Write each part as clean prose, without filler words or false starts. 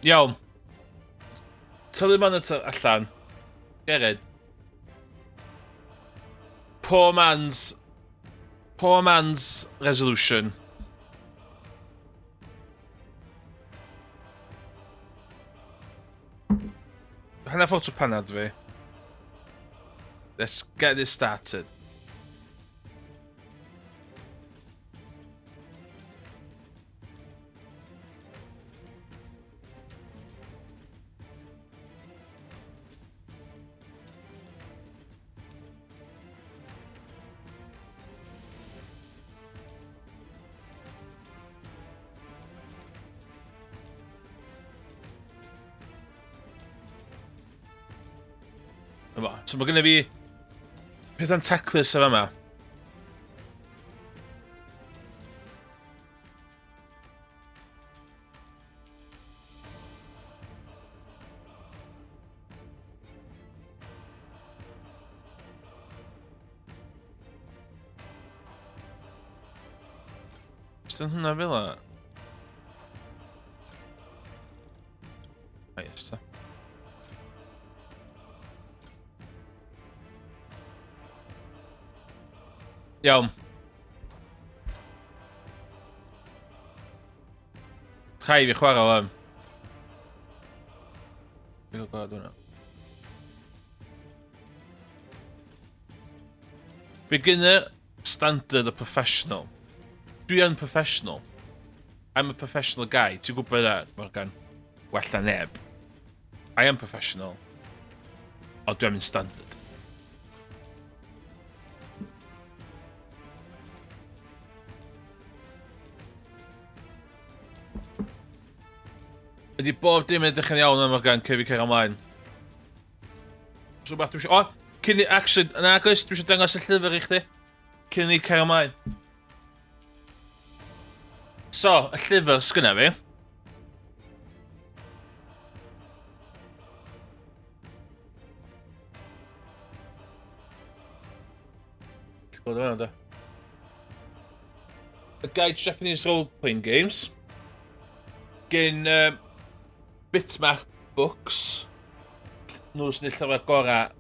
Iawn. Tylu monitor allan. Gered. Poor man's resolution. Hanna ffoto panad fi. Let's get this started. So mae gynnu fi pethau'n taclus o fama. Beth hwnna fel o? A yes, ta. Iawn. Chai fi chwarae o am. Fi'n gwybod hwnna. Beginner, standard a professional. Dwi yn professional. I'm a professional guy. Ti'n gwybod e, Morgan? Well na neb. I am professional. O dwi am yn standard. Ydy bob dim edrych yn iawn am Morgan, cef i cer ymlaen. So beth dwi'n siarad... O! Cyn i... Actually, yn agos, dwi'n siarad dangos y llyfr i chdi. Cyn i cer ymlaen. So, y llyfr sgynna fi. Ti'n gwybod hwnna, da? A Guide to Japanese Role-Playing Games. Gyn... Bitmap Books. Nhw sy'n ei llyfr gorau.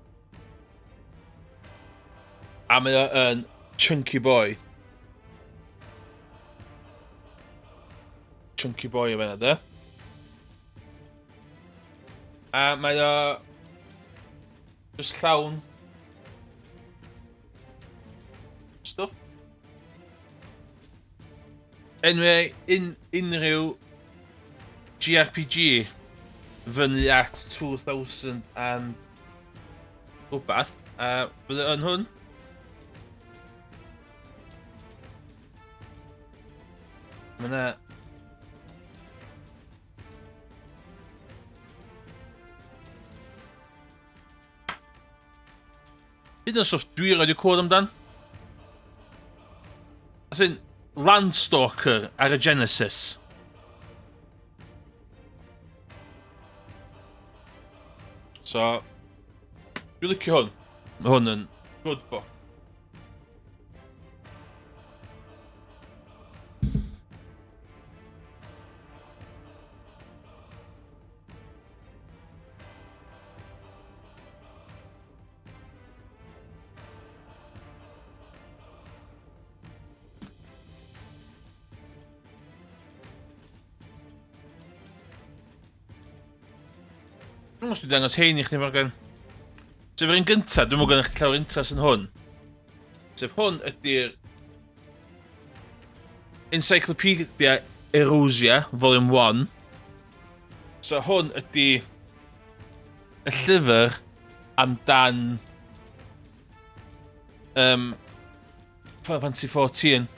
A mae o yn Chunky Boy. Chunky Boy o fanna, da. A mae o... Just llawn... Stwff. Anyway, unrhyw... GRPG fyny at 2000 and rhywbeth. Bydde yn hwn. Mae yna... Hyd yn stwff dwi roed i'w cod amdan. As in, Landstalker ar y Genesis. So, dwi'n licio hwn. Mae hwn yn good book. Dwi'n os dwi'n dangos hein i chdi Morgan. Sef yr un gyntaf, dwi'n mwyn eich llawer intras yn hwn. Sef hwn ydy'r Encyclopedia Erosia, Volume 1. So hwn ydy y llyfr amdan Final Fantasy 14.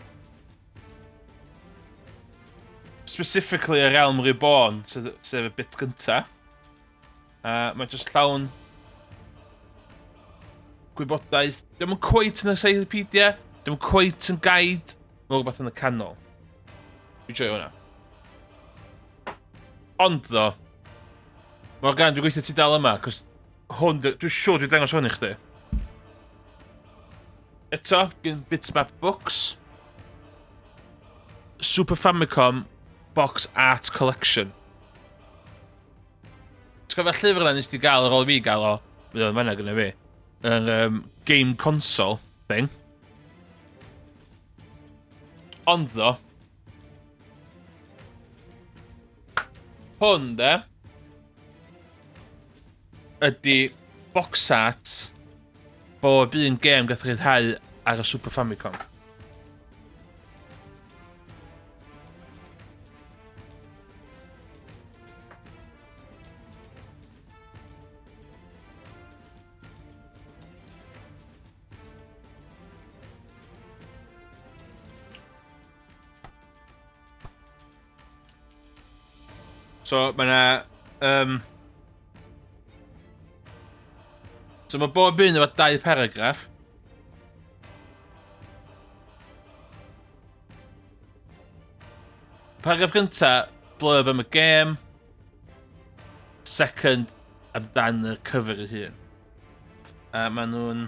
Specifically y Realm Reborn, sef y bit gyntaf. Mae jyst llawn gwybodaeth. Dim yn cweit yn encyclopedia, dim yn cweit yn guide, mae rhywbeth yn y canol. Dwi'n joio hwnna. Ond ddo, Morgan, dwi'n gweithio ti dal yma, cos hwn, dwi'n siŵr dwi'n dangos hwn i chdi. Eto, gen Bitmap Books. Super Famicom Box Art Collection. Ti'n gofio llyfr na nes ti gael ar ôl fi gael o, bydd o'n fanna gyda fi, yn game console thing. Ond ddo, hwn de, ydy box art bob un gêm gath ryddhau ar y Super Famicom. So, mae yna... So, mae bob un efo 2 paragraff. Paragraff gynta, blurb am y gêm. Second, amdan y cyfer ei hun. A maen nhw'n...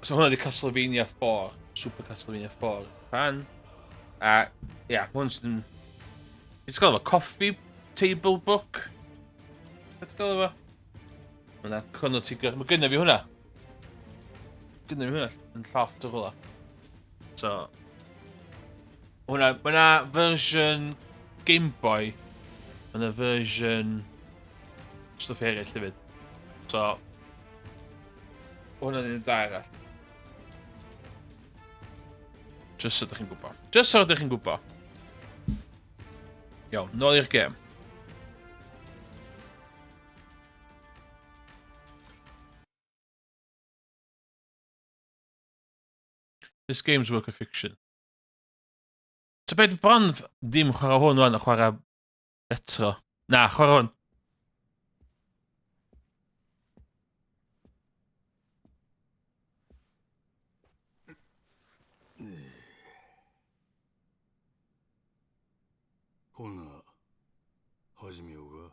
So, hwnna di Castlevania 4. Super Castlevania 4. Fan. A, ia, hwn sy'n... It's gael efo coffee table book. It's gael efo. Hwna, Chrono Trigger. Mae gynna fi hwnna. Gynna fi hwnna yn llofft o hwla. So... Hwna, mae yna version Game Boy. Mae yna version... Stwff eraill hefyd. So... Hwna'n un da arall. Just so ydych chi'n gwybod. Just so ydych chi'n gwybod. Iawn, nôl i'r gêm. This game's work of fiction. So beth bron ddim chwarae hwn wan a chwarae retro. Na, chwarae hwn. Honna, 始めようが。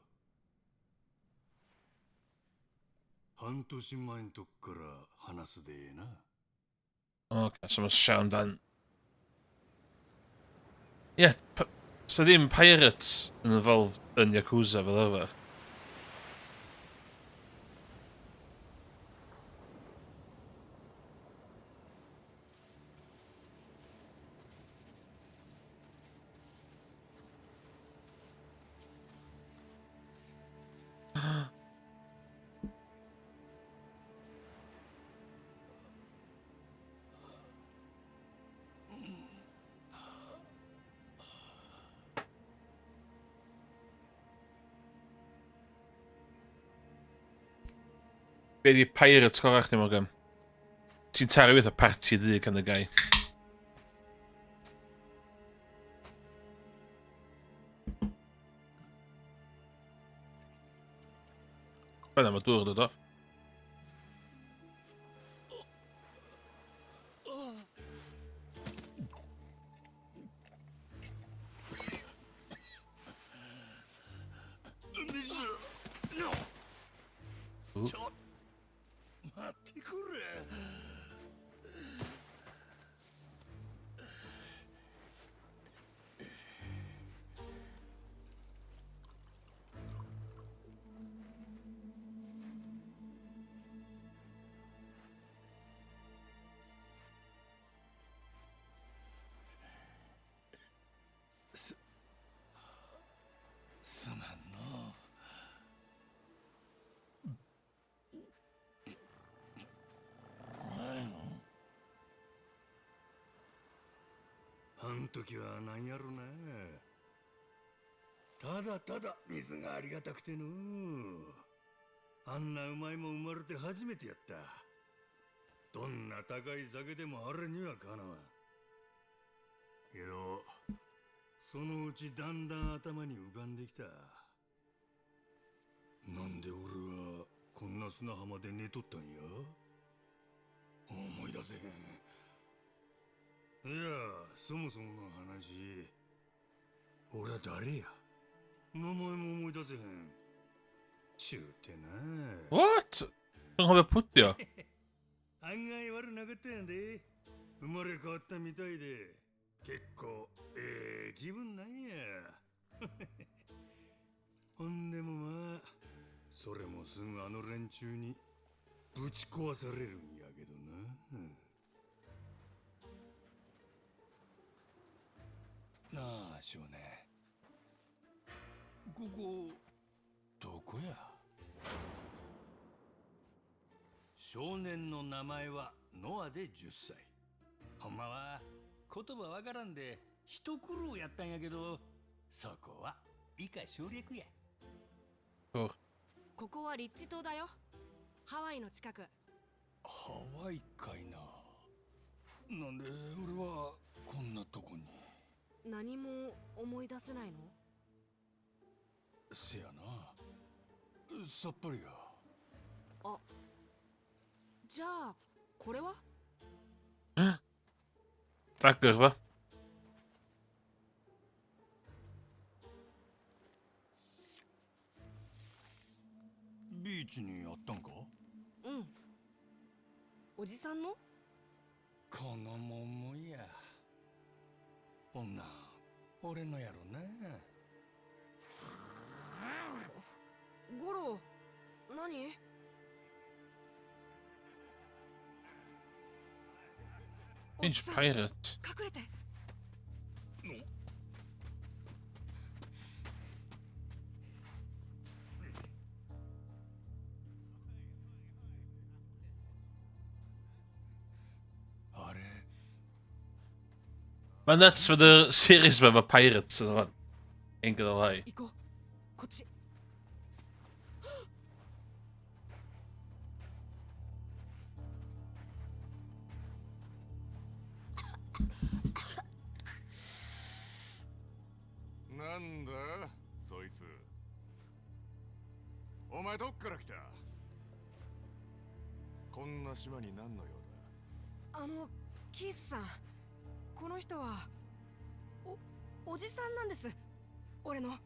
半年前んとこから話すでえな。Okay, so mae'n siarad amdan... Yeah, so ddim pirates yn involved yn Yakuza fel efer. Be di pirates gorau chdi Morgan? Ti'n taru wyth o party ddi gan y gai. Beth am y dŵr dod off. Ooh. 待ってくれ。すまんの。あん時はなんやろな。ただただ水がありがたくての。あんなうまいもん生まれて初めてやった。どんな高い酒でもあれにはかなわん。けど、そのうちだんだん頭に浮かんできた。なんで俺はこんな砂浜で寝とったんや。思い出せへん。いや、そもそもの話、俺は誰や。名前も思い出せへん。ちゅうてな。What? Ang habe putt ja. 案外悪なかったんやで。生まれ変わったみたいで。結構気分なんや。ほんでもまあそれもすぐあの連中にぶち壊されるんやけどな。なあ少年、ここどこや？少年の名前はノアで10歳。ほんまは言葉わからんで一苦労やったんやけど、そこは以下省略や。Oh. ここはリッチ島だよ。ハワイの近く。ハワイかいな。なんで俺はこんなとこに。何も思い出せないの？せやな、さっぱりや。あ、じゃあこれは？ Dat kurwa. ビーチにあったんか？うん。おじさんの？このもんもや。こんなん俺のやろな。ゴロ、何？ Eentje pirate. 隠れて。あれ Maar net voor de series met pirates. Enkelderlei. 行こう。こっち。なんだそいつ。お前どっから来た？こんな島に何の用キースさん、この人はおじさんなんです。俺の。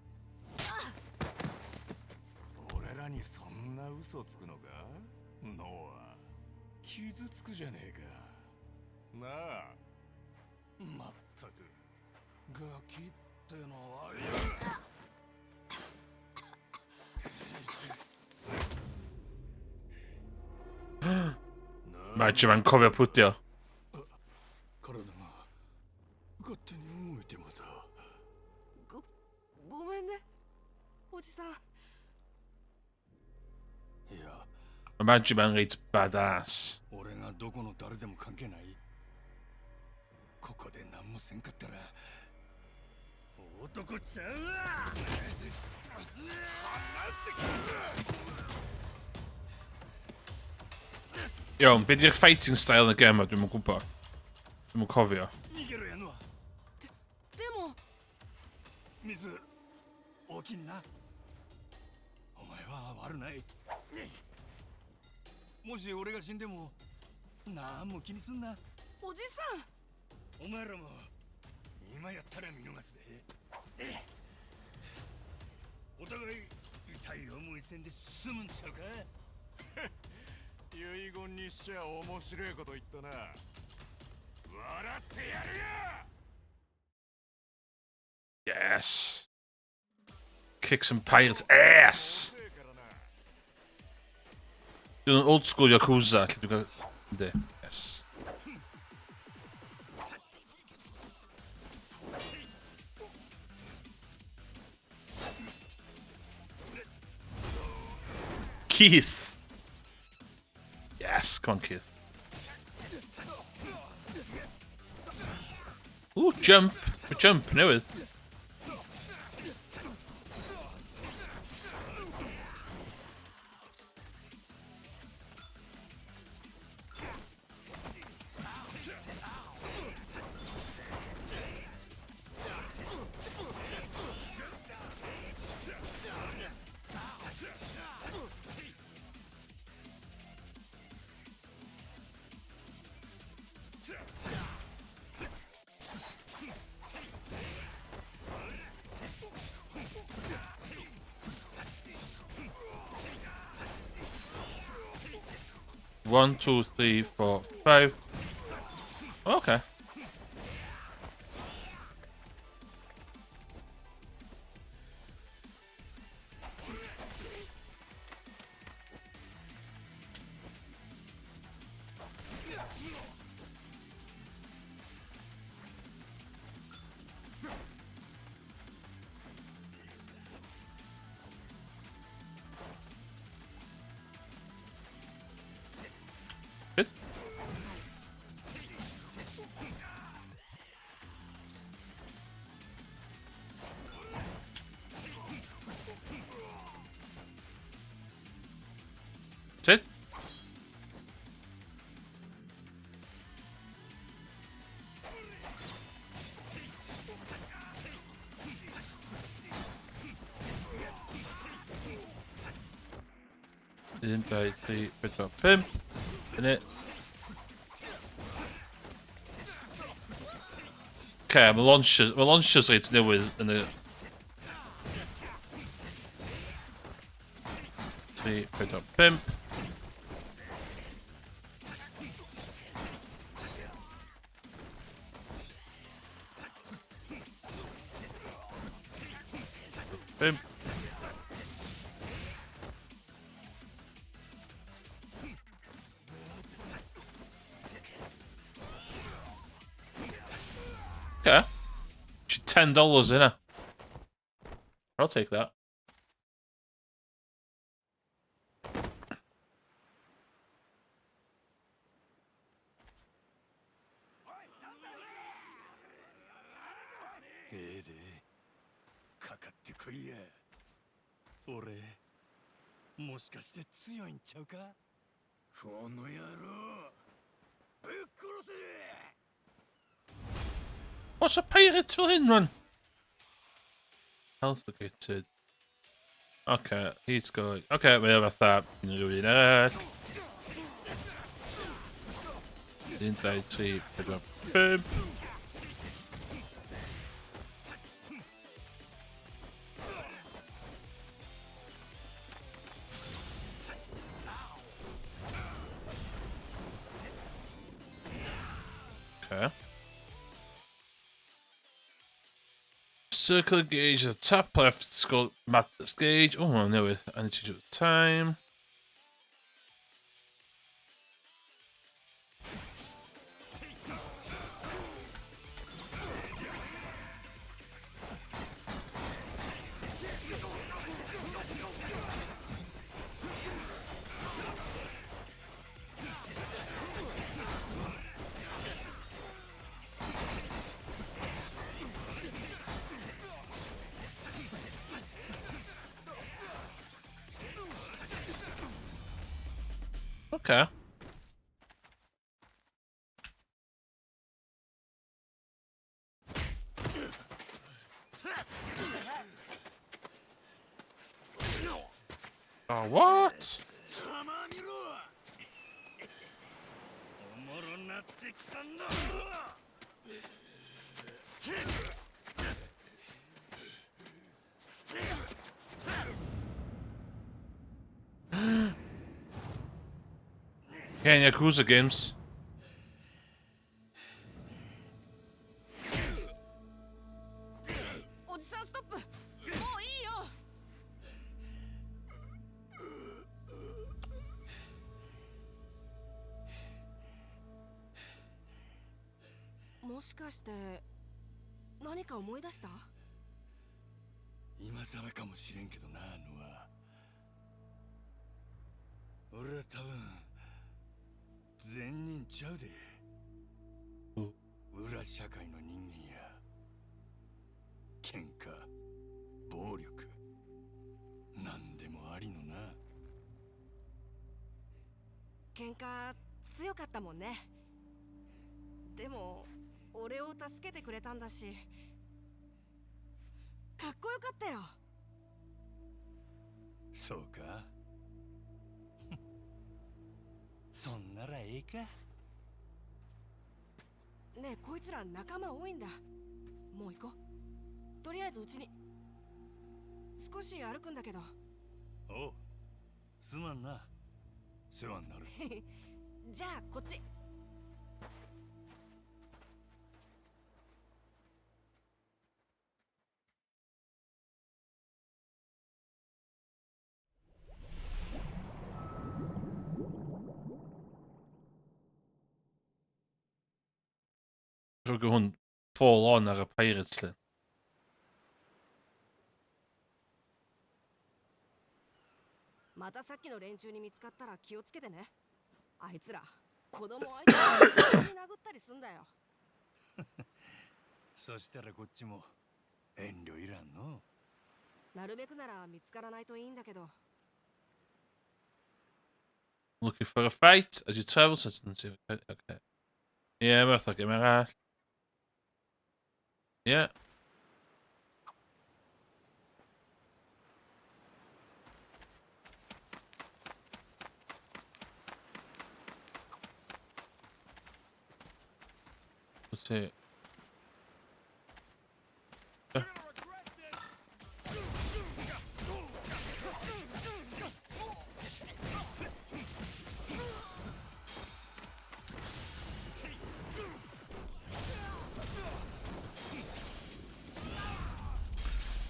俺らにそんな嘘つくのか？ノア、傷つくじゃねえか。なあ。まったくガキってのは。Maatje, cofio pwdio. 体が勝手に動いてまた。ごめんね、おじさん。いや、 Maatje man reeds badass. 俺がどこの誰でも関係ない。ここで何もせんかったら男ちゃうわ。 Yo, be di'r fighting style yn y gem a dwi'm yn gwybod. Dwi'm yn cofio. 逃げろやのは。でも水大きいな。お前は悪ない。もし俺が死んでも何も気にすんな。おじさん。お前らも今やったら見逃すで。お互い痛い思いせんで済むんちゃうか。遺言にしちゃ面白いこと言ったな。笑ってやるよ。 Yes. Kick some pirates' ass. Do an old school Yakuza. Yes. Keith. Yes, come on, Keith. Ooh, jump. A jump, newydd. One, two, three, four, five. Okay. 1, 2, 3, 4, 5. Innit? Okay, my launchers rate newydd yn y... 3, 4, 5. Bim. Okay. She's $10 in her. I'll take that. What's a pirate for him, run? Health located. Okay, he's going. Okay, we have that. Doing that. 1, 2, 3, 4, 5. Okay. Circle gauge, the top left skull mat gauge. Oh, I know it. I need to change the time. Okay. Oh, what? Yeah, in Yakuza games. Zo gewoon full on naar een pirates. またさっきの連中に見つかったら気をつけてね。あいつら子供相手に殴ったりすんだよ。そしたらこっちも遠慮いらんの。なるべくなら見つからないといいんだけど。Looking for a fight as you travel such and see. Okay. Yeah, maar dat maar raar. Yeah. Let's see.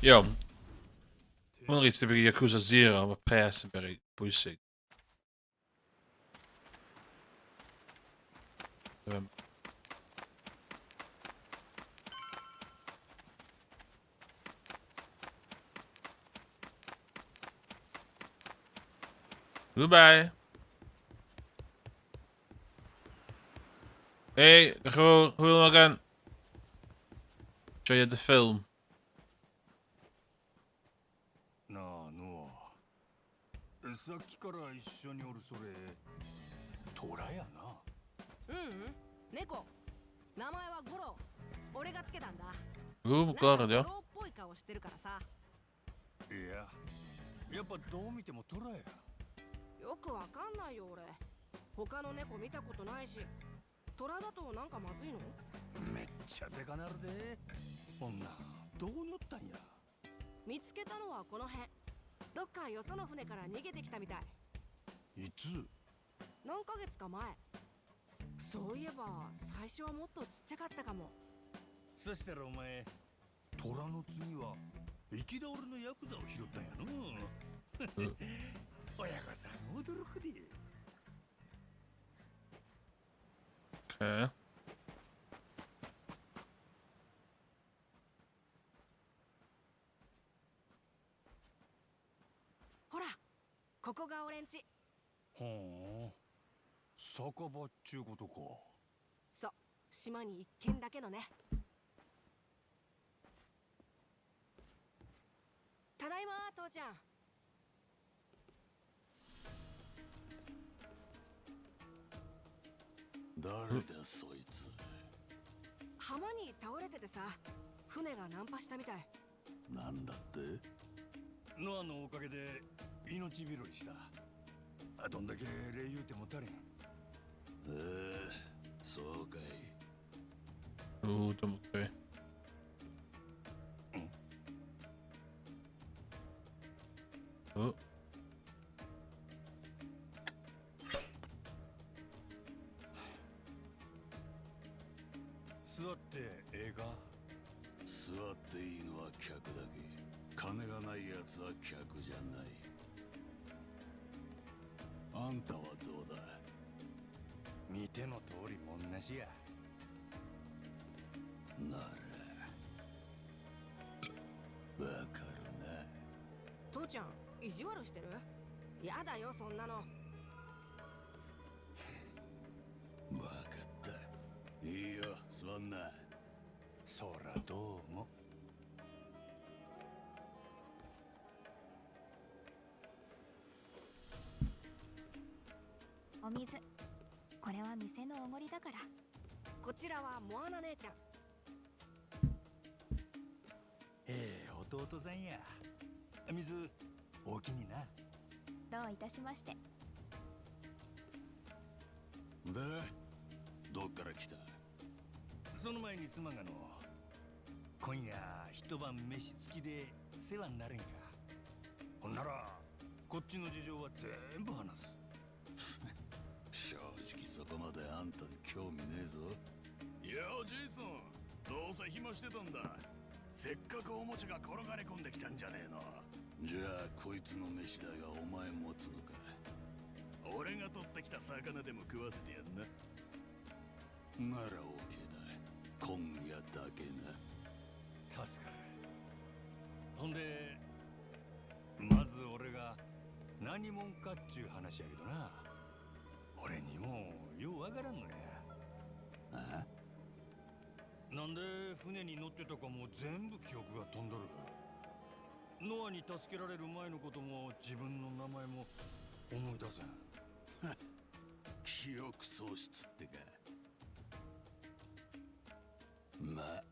Yo, hwn rhaid i fi Yakuza 0, mae pres yn berig bwysig. Goodbye. Hei, hwyl Morgan. Joia dy ffilm. なあノア、さっきから一緒におるそれトラやな。猫。名前はゴロ。俺がつけたんだ。 Goed, なんか klaar ゴ ja. ロっぽい顔してるからさ。いや、やっぱどう見てもトラや。よくわかんないよ俺。他の猫見たことないし。トラだとなんかまずいの？めっちゃでかなるで。こんなどうなったんや。見つけたのはこの辺。どっかよその船から逃げてきたみたい。いつ？何ヶ月か前。そういえば最初はもっとちっちゃかったかも。そしたらお前、トラの次は生き倒れのヤクザを拾ったんやの。親御さん驚くで。Okay. ほら、ここが俺んち。ほう、酒場っちゅうことか。そう、島に一軒だけのね。ただいま父ちゃん。誰だそいつ。浜に倒れててさ、船がナンパしたみたい。なんだって。ノアのおかげで命拾いした。どんだけ礼言うても足りん。そうかい。 Goed, oké. 座ってええか？座っていいのは客だけ。金がないやつは客じゃない。あんたはどうだ。見ての通りもんなしや。ならわかるな。父ちゃん、意地悪してる？やだよそんなの。わかった。いいよ、座んな。そらどうも。お水。これは店のおごりだから。こちらはモアナ姉ちゃん。弟さんや。水おおきにな。どういたしまして。で、どっから来た。その前にすまんがの、今夜一晩飯付きで世話になれんか。ほんならこっちの事情は全部話す。正直そこまであんたに興味ねえぞ。いやジェイソン、どうせ暇してたんだ。せっかくおもちゃが転がり込んできたんじゃねえの。じゃあこいつの飯代がお前持つのか。俺が取ってきた魚でも食わせてやんな。なら OK だ。今夜だけな。助かる。ほんでまず俺が何者かっちゅう話やけどな。俺にもようわからんのや。あ？なんで船に乗ってたかも全部記憶が飛んどる。ノアに助けられる前のことも自分の名前も思い出せん。記憶喪失ってか。まあ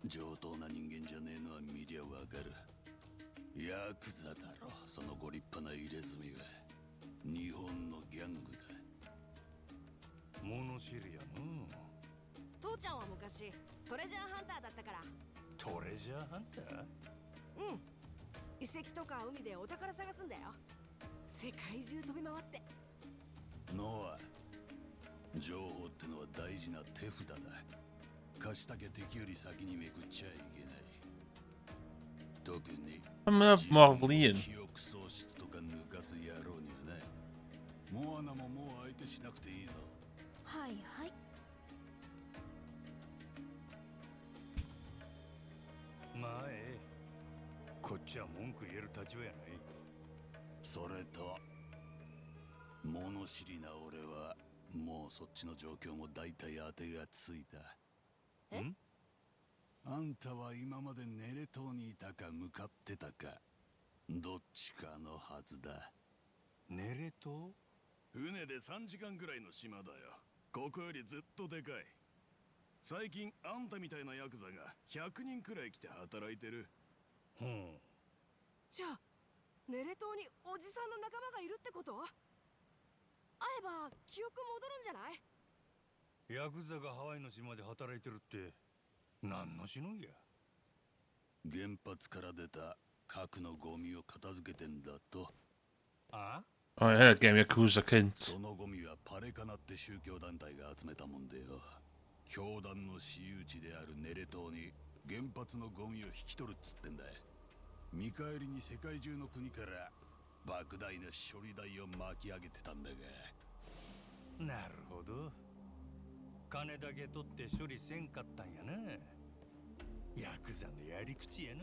上等な人間じゃねえのは見りゃわかる。ヤクザだろ、そのご立派な入れ墨は。日本のギャングだ。物知りやの。父父ちゃんは昔トレジャーハンターだったから。トレジャーハンター？うん。遺跡とか海でお宝探すんだよ。世界中飛び回って。ノア、情報ってのは大事な手札だ。貸したけ敵より先にめくっちゃいけない。特に Marlene. 記憶喪失とか抜かす野郎にはね。モアナももう相手しなくていいぞ。はいはい。まあこっちは文句言える立場やない。それと物知りな俺はもうそっちの状況も大体当てがついた。え？あんたは今までネレ島にいたか向かってたか、どっちかのはずだ。ネレ島？船で3時間ぐらいの島だよ。ここよりずっとでかい。最近あんたみたいなヤクザが100人くらい来て働いてる。じゃあネレ島におじさんの仲間がいるってこと？会えば記憶戻るんじゃない？ヤクザがハワイの島で働いてるって何のしのぎや？原発から出た核のゴミを片付けてんだと。あ？ Oh, I heard game Yakuza kind. そのゴミはパレカナって宗教団体が集めたもんでよ。教団の私有地であるネレ島に原発のゴミを引き取るっつってんだ。見返りに世界中の国から莫大な処理代を巻き上げてたんだが。なるほど。金だけ取って処理せんかったんやな。ヤクザのやり口やな。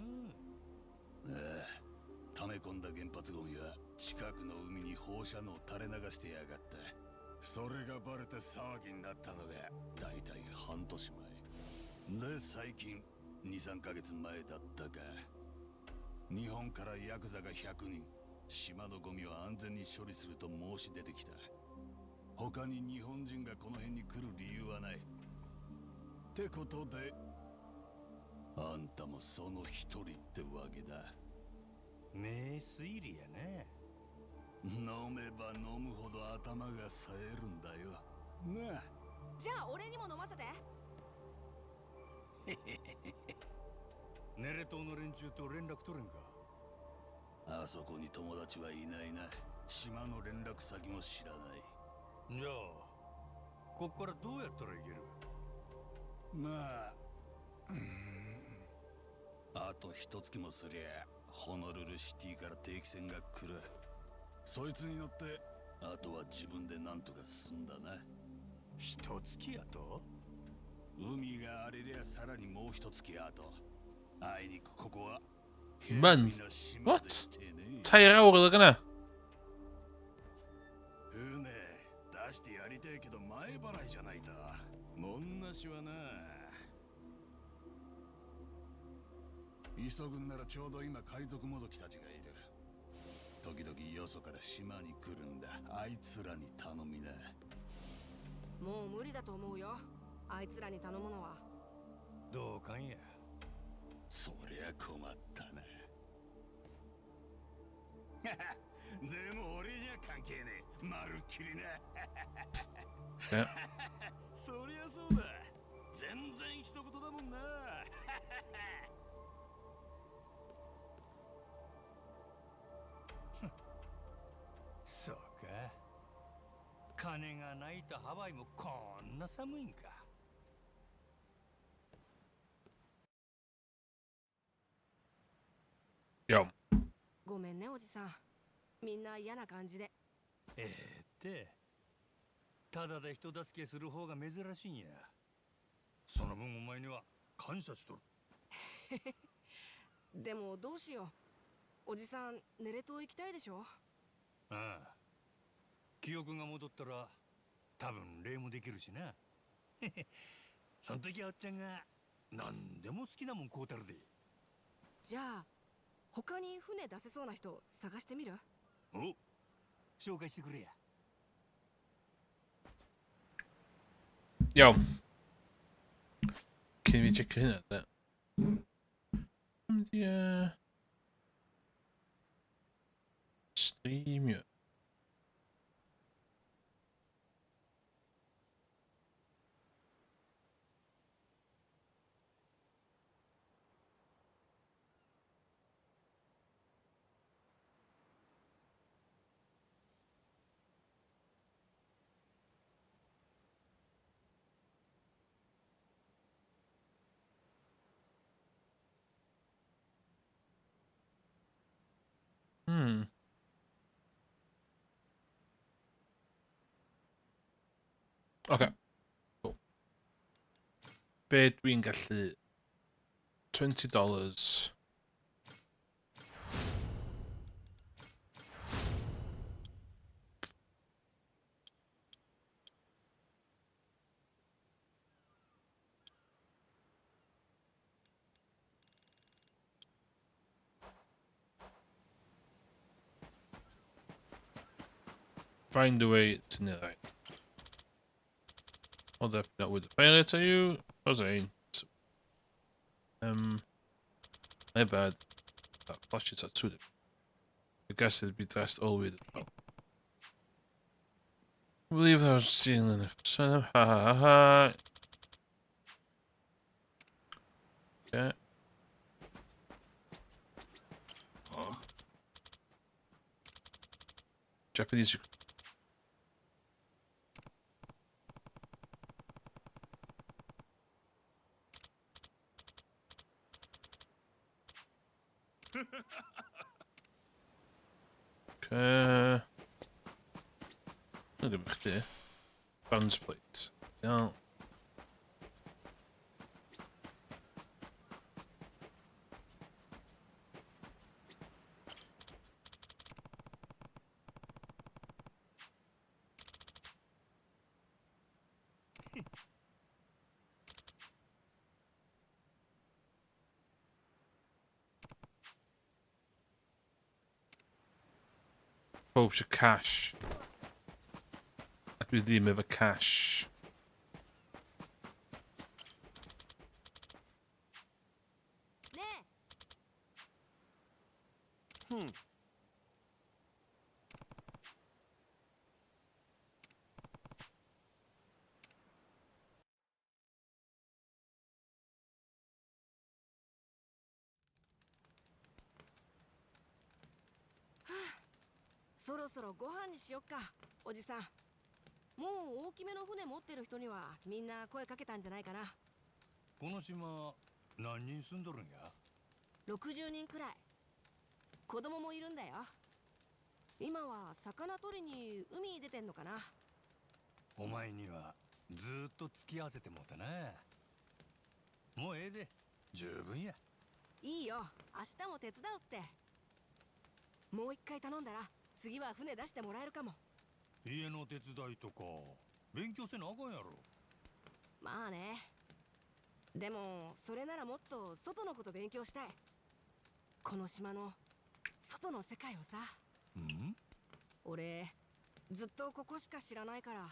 ああ、溜め込んだ原発ゴミは近くの海に放射能を垂れ流してやがった。それがバレて騒ぎになったのがだいたい半年前で、最近 2,3 ヶ月前だったか、日本からヤクザが100人島のゴミを安全に処理すると申し出てきた。他に日本人がこの辺に来る理由はないってことで、あんたもその一人ってわけだ。名推理やね。飲めば飲むほど頭が冴えるんだよなあ。じゃあ俺にも飲ませて。ネレ島の連中と連絡取れんか？あそこに友達はいないな。島の連絡先も知らない。じゃあこっからどうやったらいける？まあ、あと一月もすりゃホノルルシティから定期船が来る。そいつに乗ってあとは自分で何とかすんだな。一月やと？海が荒れりゃさらにもう一月後。あいにくここは Man, what? Tire hour gonna. 船出してやりてえけど前払いじゃないと。もんなしはな。急ぐんならちょうど今海賊もどきたちがいる。時々よそから島に来るんだ。あいつらに頼みな。もう無理だと思うよ、あいつらに頼むのは。どうかんや。そりゃ困ったな。でも俺には関係ねえ。まるっきりな。そりゃそうだ。全然一言だもんな。そうか。金がないとハワイもこんな寒いんか。Yo. ごめんねおじさん、みんな嫌な感じで。ってただで人助けする方が珍しいんや。その分お前には感謝しとる。でもどうしよう、おじさんネレ島行きたいでしょ。ああ、記憶が戻ったら多分礼もできるしな。その時はおっちゃんが何でも好きなもん買うたるで。じゃあ他に船出せそうな人探してみる？お、紹介してくれや。Yo. Can we check in at that? Yeah. Stream you. Hmm. Okay. Cool. Be dwi'n gallu... $20. Find a way to near right. Hold up, not with the pilot, are you? Suppose I ain't. My bad. That flashes are too deep. I guess it'd be dressed all the way to the top. I believe I was seeing an episode. Ha ha ha. Okay. Huh? Japanese. Okay. Look at there. Buns plate. No. Poach cash. Att vi driver med cash. Ah, そろそろご飯にしよっか、おじさん。もう大きめの船持ってる人にはみんな声かけたんじゃないかな。この島何人住んどるんや？ 60人くらい。子供もいるんだよ。今は魚取りに海に出てんのかな。お前にはずーっと付き合わせてもうたな。もうええで、十分や。いいよ、明日も手伝うって。もう一回頼んだら次は船出してもらえるかも。家の手伝いとか勉強せなあかんやろ。まあね。でもそれならもっと外のこと勉強したい。この島の外の世界をさ。ん？俺ずっとここしか知らないから。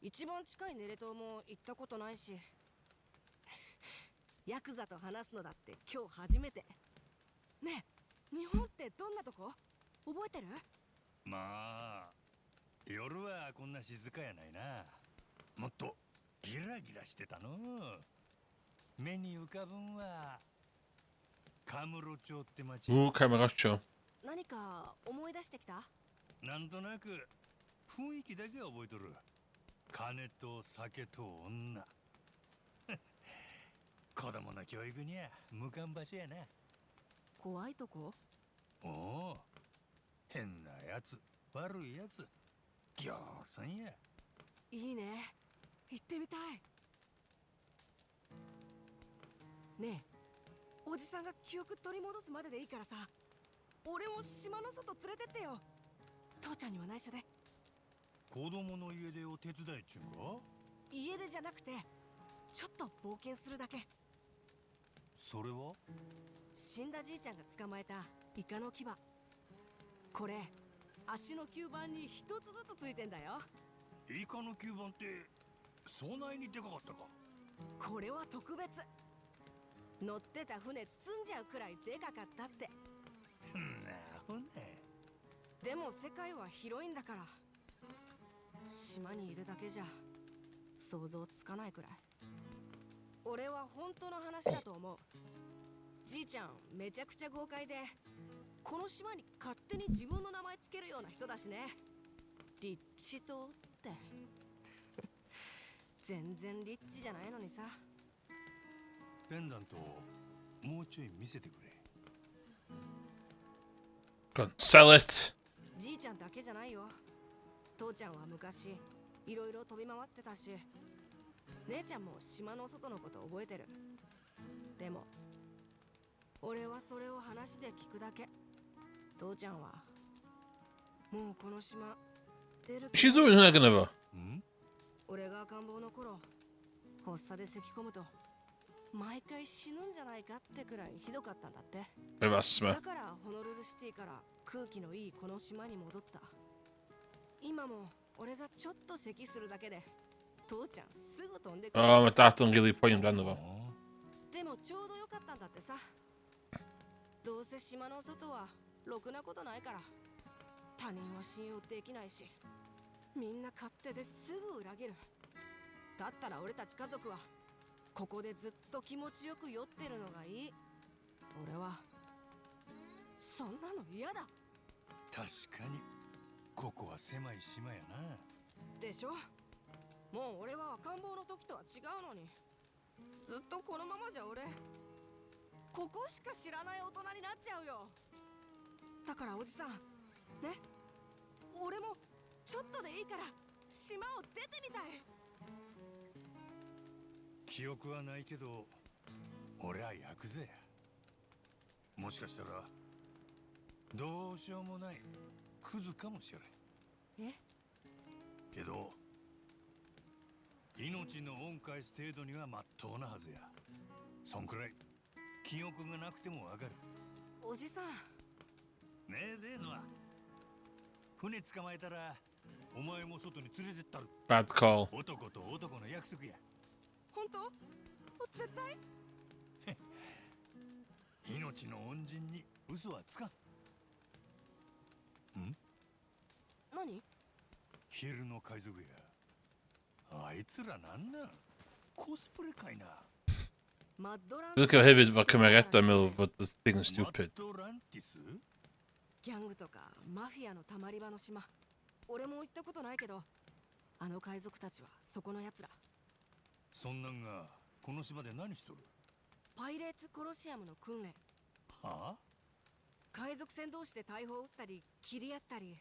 一番近いネレ島も行ったことないし。ヤクザと話すのだって今日初めて。ねえ、日本ってどんなとこ覚えてる？まあ夜はこんな静かやないな。もっとギラギラしてたの。目に浮かぶんはカムロ町って町。Kameracho. 何か思い出してきた？なんとなく雰囲気だけは覚えとる。金と酒と女。子供の教育には無関橋やな。怖いとこ？おお、変なやつ、悪いやつ、ぎょうさんや。いいね。行ってみたい。ねえ、おじさんが記憶取り戻すまででいいからさ、俺を島の外連れてってよ。父ちゃんには内緒で。子供の家出を手伝いっちゅうんか？家出じゃなくてちょっと冒険するだけ。それは？死んだじいちゃんが捕まえたイカの牙。これ足の吸盤に一つずつついてんだよ。イカの吸盤ってそないにでかかったか？これは特別。乗ってた船包んじゃうくらいでかかったって。なほね。でも世界は広いんだから、島にいるだけじゃ想像つかないくらい。俺は本当の話だと思う。じいちゃんめちゃくちゃ豪快で、この島に勝手に自分の名前つけるような人だしね。リッチ島って全然リッチじゃないのにさ。ペンダントもうちょい見せてくれ。Go on, sell it. じいちゃんだけじゃないよ。父ちゃんは昔いろいろ飛び回ってたし、姉ちゃんも島の外のこと覚えてる。でも俺はそれを話で聞くだけ。父ちゃんはもうこの島出る She's doing that kind of 俺が赤ん坊の頃、発作で咳込むと毎回死ぬんじゃないかってくらいひどかったんだって。 bit of asthma. だからホノルルシティから空気のいいこの島に戻った。今も俺がちょっと咳するだけで父ちゃんすぐ飛んでくる。 Oh, my dad don't really point him down the well. でもちょうどよかったんだってさ。どうせ島の外はろくなことないから、他人は信用できないし、みんな勝手ですぐ裏切る。だったら俺たち家族はここでずっと気持ちよく酔ってるのがいい。俺はそんなの嫌だ。確かにここは狭い島やな。でしょ。もう俺は赤ん坊の時とは違うのに、ずっとこのままじゃ俺ここしか知らない大人になっちゃうよ。だからおじさんね、俺もちょっとでいいから島を出てみたい。記憶はないけど俺はヤクザや。もしかしたらどうしようもないクズかもしれん。え？けど命の恩返す程度にはまっとうなはずや。そんくらい記憶がなくてもわかる。おじさん。ねえでのは船捕まえたらお前も外に連れてったる。 Bad call. 男と男の約束や。本当？絶対？命の恩人に嘘はつかん。何？昼の海賊や。あいつらなんなん？コスプレかいな。マッドラン Look how heavy my Cymraeg mill, but the thing is マッ stupid. ドランティス？ギャングとかマフィアのたまり場の島。俺も行ったことないけど、あの海賊たちはそこのやつら。そんなんがこの島で何しとる？パイレーツコロシアムの訓練。はあ？海賊船同士で大砲撃ったり切り合ったり、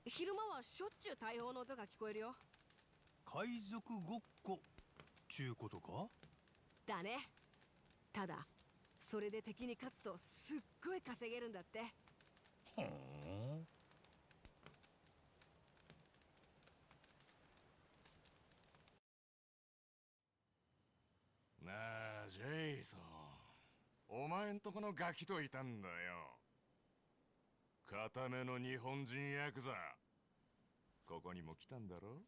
昼間はしょっちゅう大砲の音が聞こえるよ。海賊ごっこちゅうことか？だね。ただそれで敵に勝つとすっごい稼げるんだって。ほー。なあジェイソン、お前んとこのガキといたんだよ。固めの日本人ヤクザ。ここにも来たんだろ。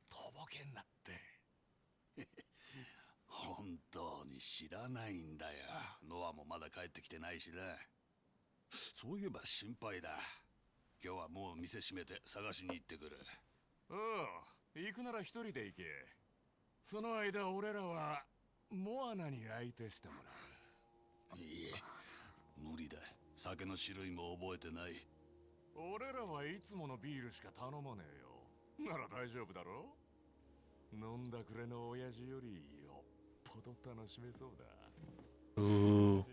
とぼけんなって。本当に知らないんだよ。ノアもまだ帰ってきてないしな。そういえば心配だ。今日はもう店閉めて探しに行ってくる。おう、行くなら一人で行け。その間俺らはモアナに相手してもらう。いいえ、無理だ。酒の種類も覚えてない。俺らはいつものビールしか頼まねえよ。なら大丈夫だろ。飲んだくれの親父よりよっぽど楽しめそうだ。 Ooh.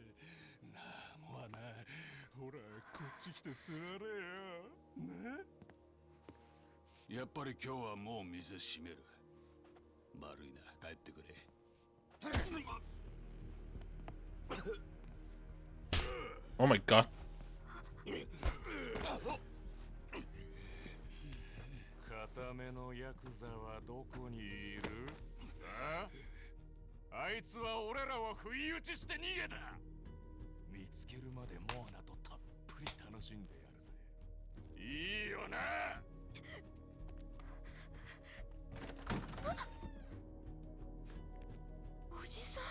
なあモアナ、ほらこっち来て座れよ。ね。やっぱり今日はもう店閉める。悪いな、帰ってくれ。Oh my god. 固めのヤクザはどこにいる？あいつは俺らを不意打ちして逃げた。見つけるまでモアナとたっぷり楽しんでやるぜ。いいよな。おじさ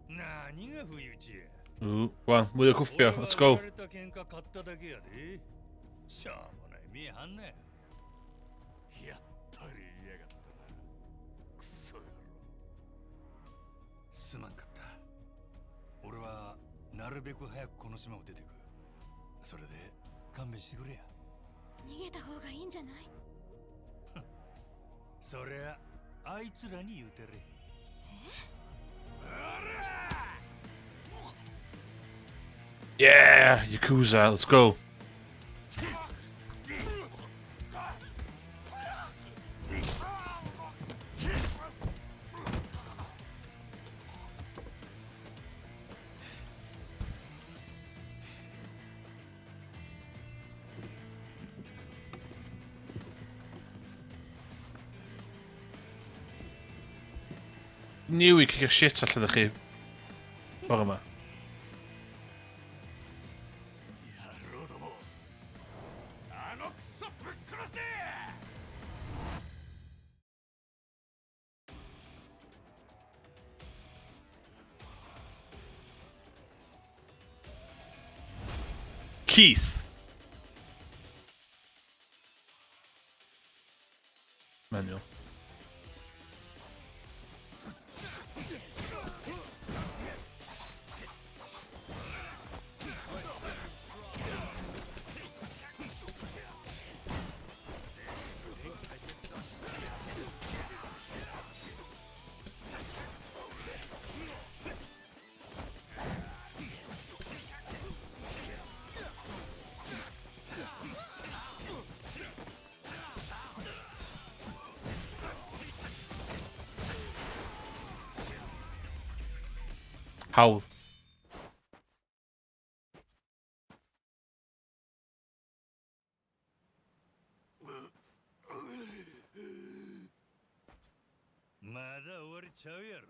ん。何が不意打ちや。 Ooh. Go on, we'll go for you. Let's go. 俺はやられた喧嘩買っただけやで。しょうもない見えはんね。やっぱり言いやがったな。クソ野郎。すまんかった。俺はなるべく早くこの島を出てく。それで勘弁してくれや。逃げた方がいいんじゃない？そりゃあいつらに言うてれ。Yeah, Yakuza, let's go. Knew we could get shit allan o chi. Bore yma. 野郎どもあのクソぶっ殺せ Keith. Manual. Howl.まだ終わりちゃうやろ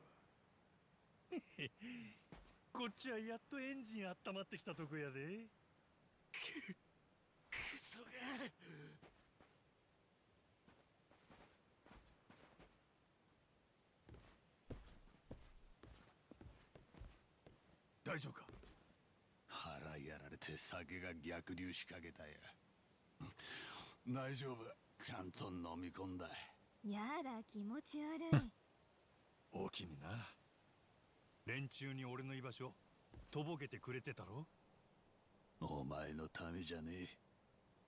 こっちはやっとエンジン温まってきたとこやでクソが大丈夫か腹やられて酒が逆流しかけたや大丈夫ちゃんと飲み込んだやだ気持ち悪いおおきにな連中に俺の居場所とぼけてくれてたろお前のためじゃねえ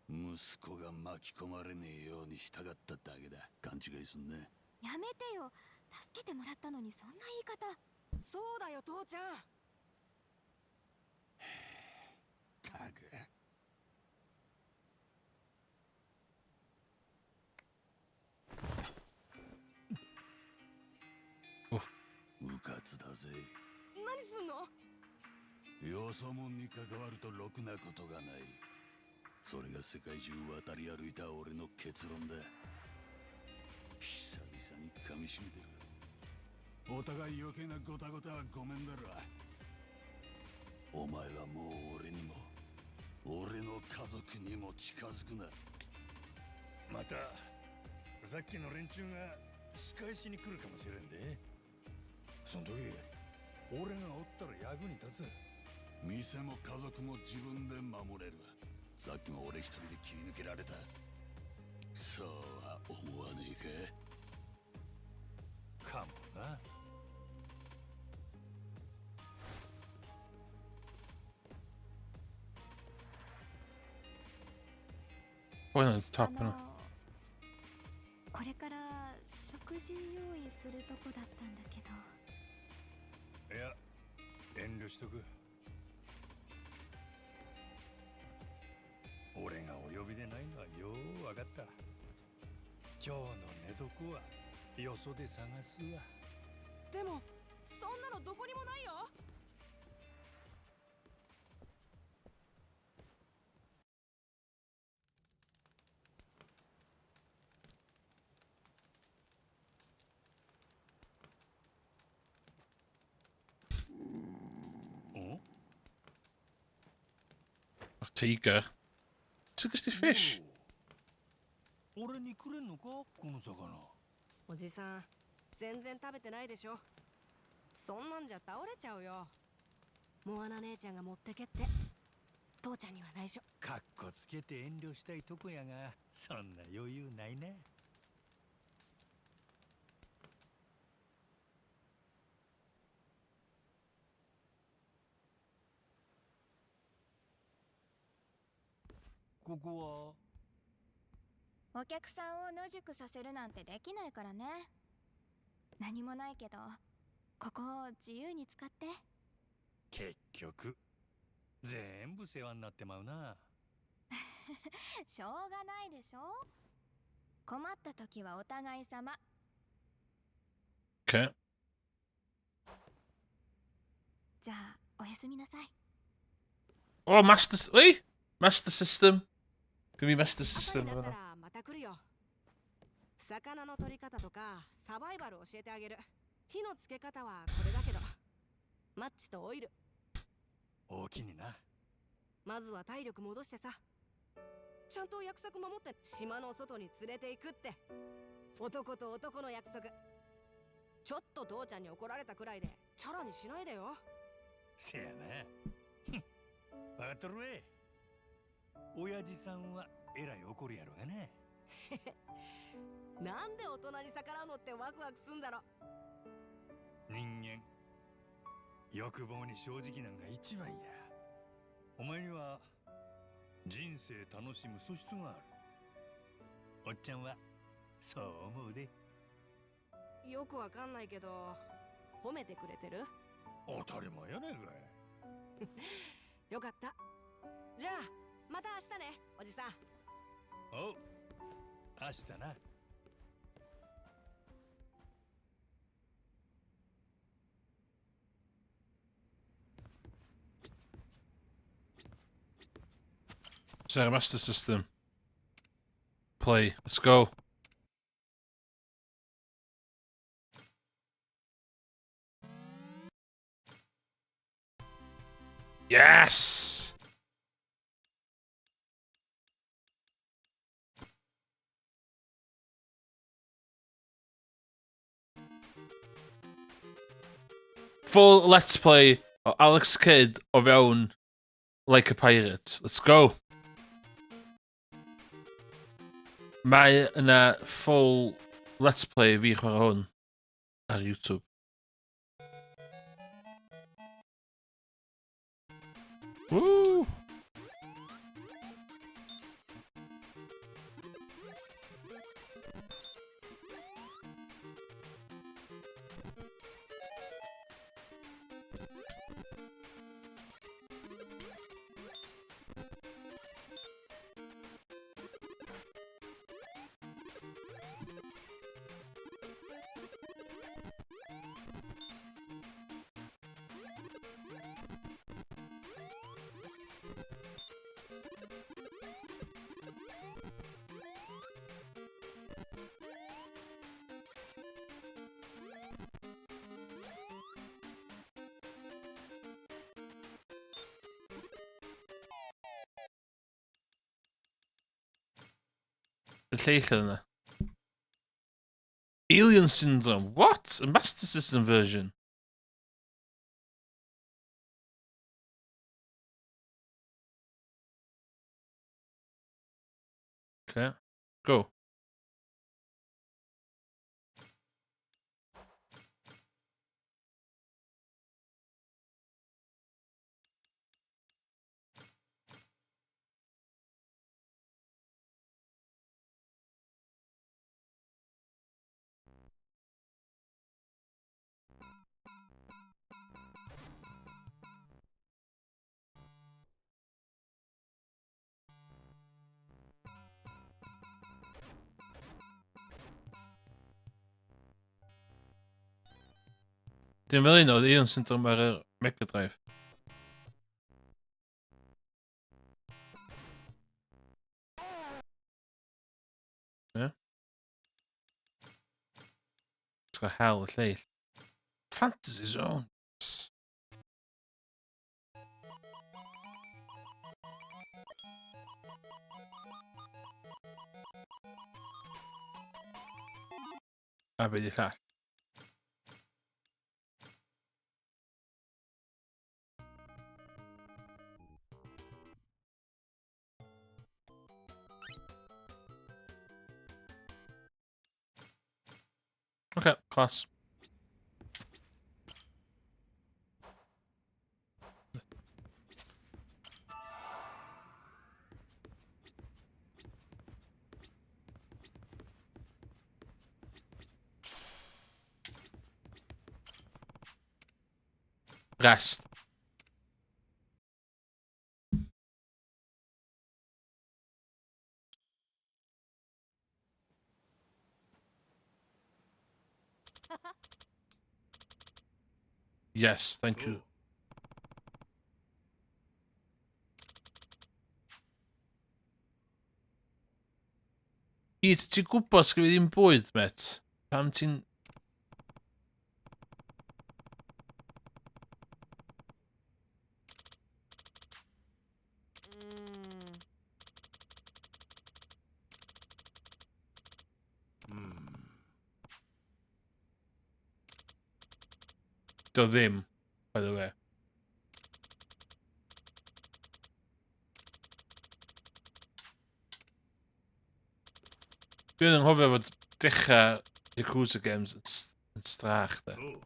息子が巻き込まれねえようにしたかっただけだ勘違いすんなやめてよ助けてもらったのにそんな言い方そうだよ父ちゃん。たくうかつだぜ何すんの？よそ者に関わるとろくなことがないそれが世界中渡り歩いた俺の結論だ久々に噛みしめてるお互い余計なごたごたはごめんだろお前はもう俺にも俺の家族にも近づくなまたさっきの連中が仕返しに来るかもしれんでその時俺がおったら役に立つ店も家族も自分で守れるさっきも俺一人で切り抜けられたそうは思わねえかかもなこういうのタップの。これから食事用意するとこだったんだけどいや遠慮しとく俺がお呼びでないのはようわかった今日の寝床はよそで探すわでもそんなのどこにもないよ。お A tiger. Took us to fish. 俺にくれんのかこの魚おじさん全然食べてないでしょ。そんなんじゃ倒れちゃうよ。モアナ姉ちゃんが持ってけって父ちゃんには内緒。かっこつけて遠慮したいとこやがそんな余裕ないなここはお客さんを野宿させるなんてできないからね何もないけどここを自由に使って結局全部世話になってまうな。しょうがないでしょ。困った時はお互い様。 Okay. じゃあおやすみなさい。 Oh, master. Wait, master system. Can we master 朝 system? になったらまた来るよ。魚の取り方とかサバイバル教えてあげる。火のつけ方はこれだけど、マッチとオイル。大きにな。まずは体力戻してさ。ちゃんと約束守って。島の外に連れて行くって。男と男の約束。ちょっと父ちゃんに怒られたくらいでチャラにしないでよ。せやな。わかっとるわ。親父さんはえらい怒るやろがね。なんで大人に逆らうのってワクワクすんだろ。人間欲望に正直なんが一番や。お前には人生楽しむ素質がある。おっちゃんはそう思うで。よくわかんないけど褒めてくれてる。当たり前やないかい。よかった。じゃあまた明日ね、おじさん。おう、明日な。Is that a master system? Play. Let's go. Yes! Full Let's Play o Alex Kidd o fewn Like a Pirate. Let's go. Mae yna full Let's Play fi chwarae hwn ar YouTube. Woo! Y lleill yna. Alien Syndrome. What? A Master System version? Okay. Go. Dwi'n really know the Alien Syndrome ar y Mega Drive. Yeah. It's got hell y lleill. Fantasy Zone. A be di llall. Okay, class. Rest. Yes, thank you. Pete, ti'n gwybod sgwydd ddim bwyd, met? Pam ti'n... Do ddim, by the way. Dwi'n anghofio fod dechrau Yakuza games yn strach, de. Oh.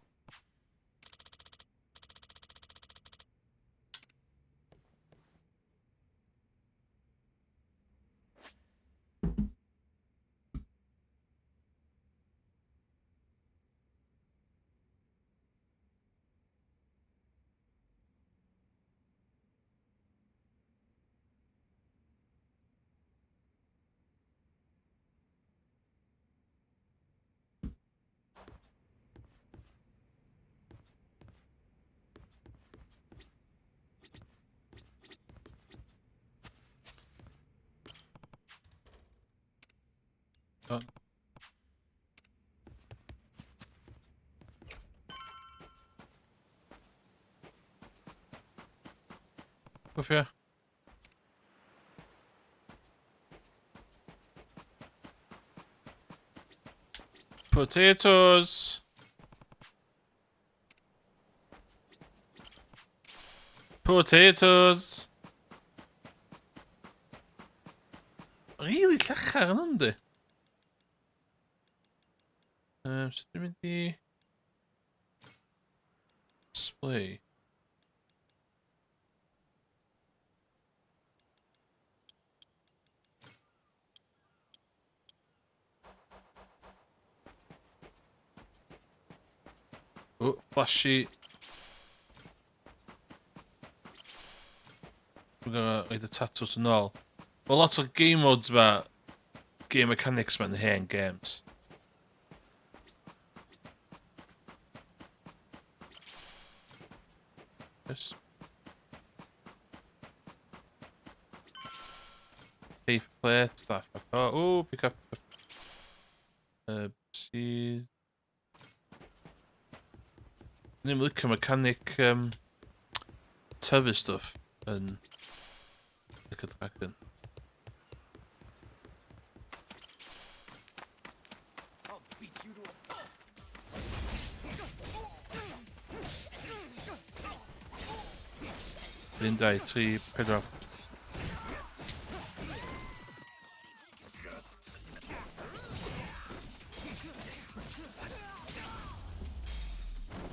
Gofio. Potatoes. Potatoes. Really llachar yn yndi? So dwi'n mynd i... Display. Oh, flashy. We're gonna read the tattoos and all. Well, lots of game modes about game mechanics man here in games. Yes. Paper plate, stuff like that. Oh, pick up. See. Ddim licio mechanic tyfu stuff yn Like a dragon. Un, dau, tri, pedwar.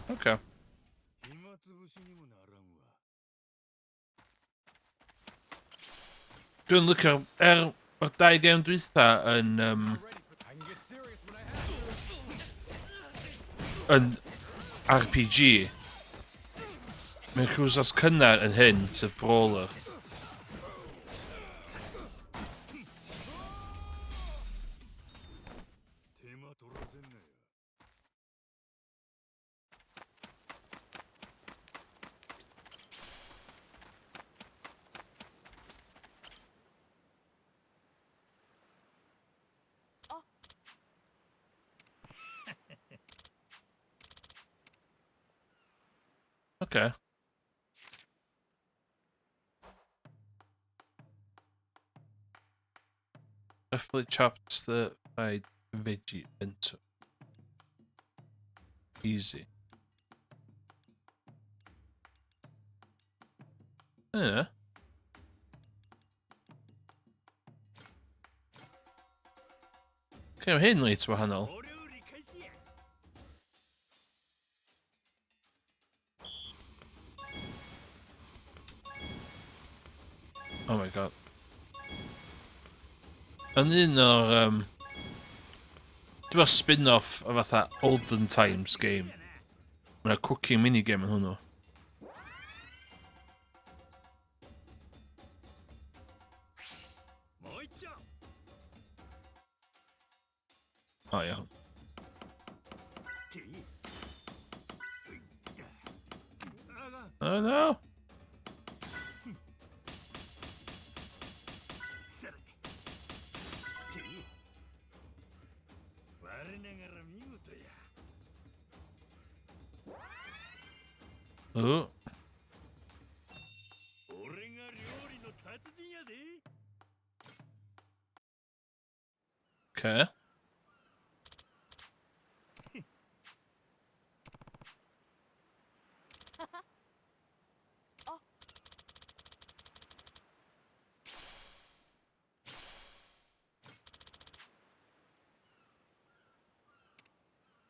Okay. Dwi'n licio o'r dau game dwytha yn RPG. Mae'n cwsas cynnar yn hyn, sef brawler. Okay. Definitely chops the fried veggie into. Easy. Yeah. Okay, mae hyn reit wahanol. Oh my god. Yn un o'r dwi'n spin-off o fatha Olden Times game. Mae'na cooking minigame yn hwnnw. O iawn. Oh no. されて我ながら見事や Oh. 俺が料理の達人やで Okay.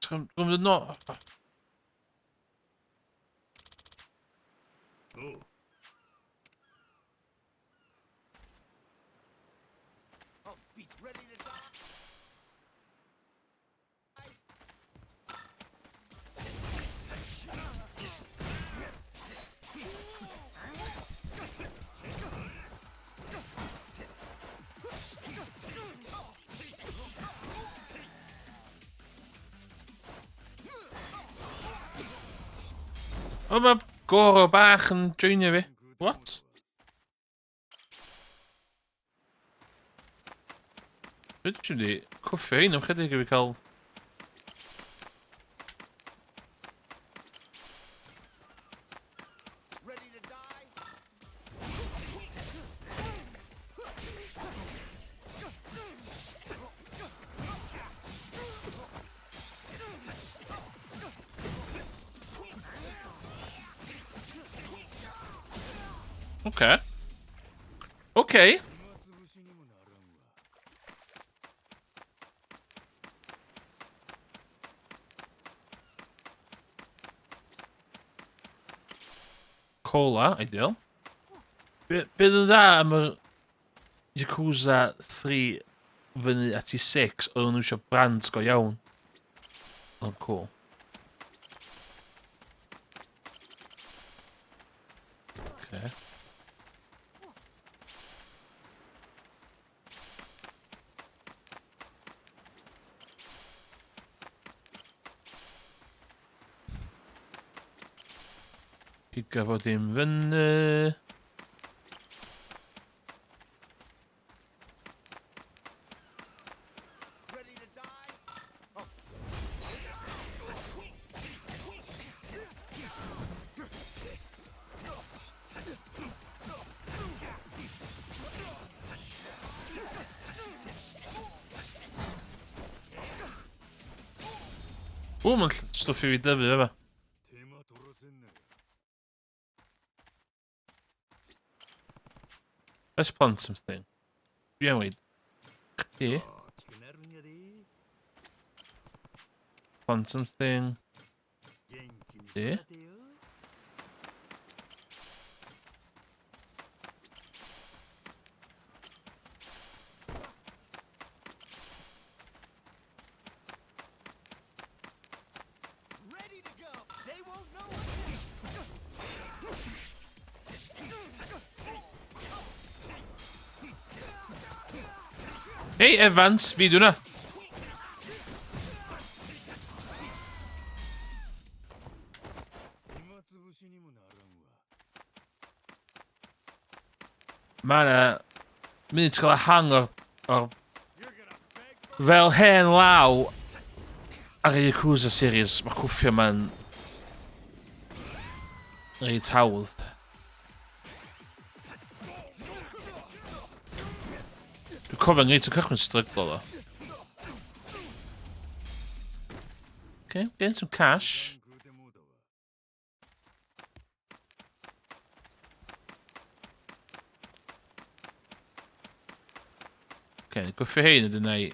Come the not. おう Oh, maar Goro bach yn joinio fi. What? Be dwi'n di? Cwffio un am chydig i fi cael... Okay. Okay. 暇つぶしにもならんわ Cola, ideal. Bydd yn dda am y Yakuza 3 fyny at i 6 oedden nhw eisiau brands go iawn. Oh, cool. Okay. Piga fod dim fyny. O, mae'n stwff i fi dyfu efo. 手間取らせんなよ Let's plant something. Dwi am weid. Chdi. 大きくなるんやで Plant something. 元気に育てよ Hei, Evans, fi dwi'n na. Mae yna... Mynd i gael y hang o'r... Fel hen law ar y Yakuza series, mae cwffio ma'n... Rei tawdd. Dwi'n cofio'n reit o cychwyn stryglo ddo. Okay, getting some cash. Okay, gwyffio hein ydyn ni.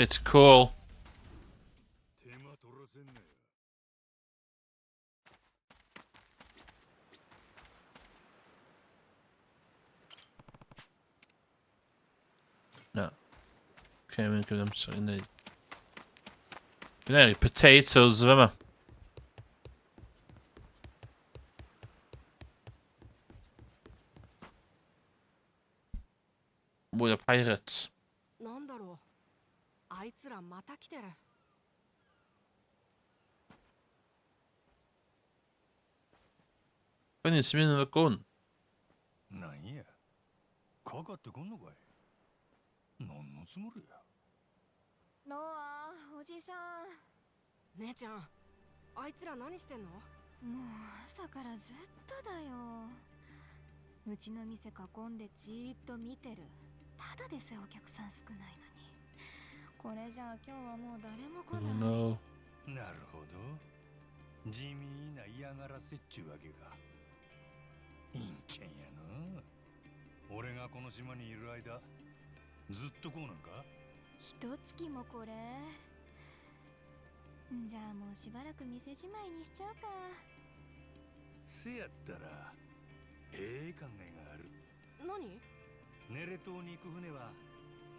Pretty cool. 手間取らせんなよ No. Okay, mae'n gwneud amser i wneud. Gwneud potatoes fe yma. Mwy o pirates. なんだろう。あいつらまた来てる。Fe'n ni'n sy'n mynd yn y gwn. なんやかかってこんのかい。何のつもりや。ノア、おじさん。姉ちゃん、あいつら何してんの？もう朝からずっとだよ。うちの店囲んでじーっと見てる。ただでさえお客さん少ないのに。これじゃあ今日はもう誰も来 Oh ない。 no. なるほど。地味な嫌がらせっちゅうわけか。陰険やな。俺がこの島にいる間、ずっとこうなんか？一月もこれ。じゃあもうしばらく店じまいにしちゃうか。せやったら、ええ考えがある。何？ネレ島に行く船は、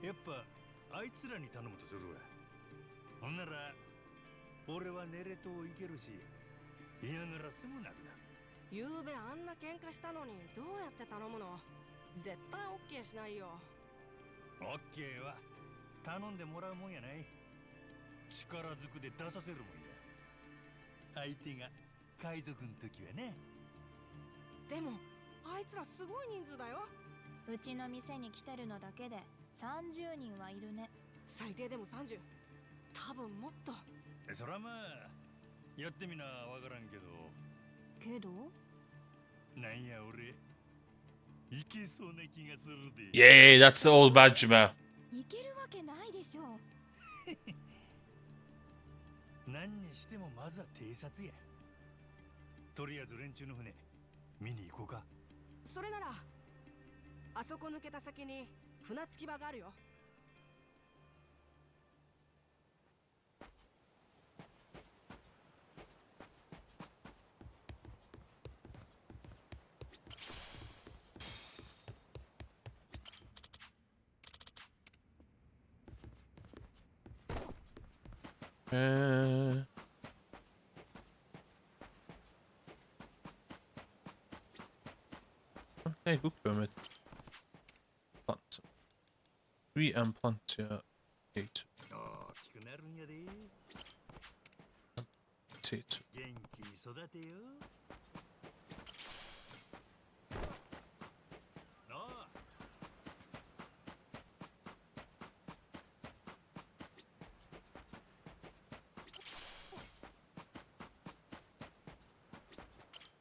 やっぱあいつらに頼むとするわ。ほんなら、俺はネレ島行けるし、嫌がらせもなくなる。ゆうべあんな喧嘩したのにどうやって頼むの？絶対オッケーしないよ。オッケーは頼んでもらうもんやない。力ずくで出させるもんや。相手が海賊の時はね。でもあいつらすごい人数だよ。うちの店に来てるのだけで30人はいるね。最低でも30。多分もっと。そらまあやってみなわからんけど。けどなんや俺いけそうな気がするで。 Yay, that's the old badger man. いけるわけないでしょ。何にしてもまずは偵察や。とりあえず連中の船見に行こうか。それならあそこ抜けた先に船着き場があるよ。Okay, good pyramid. Plant. Tree and plant your potato. 大きくなるんやで。 Potato. 元気に育てよ。なあ。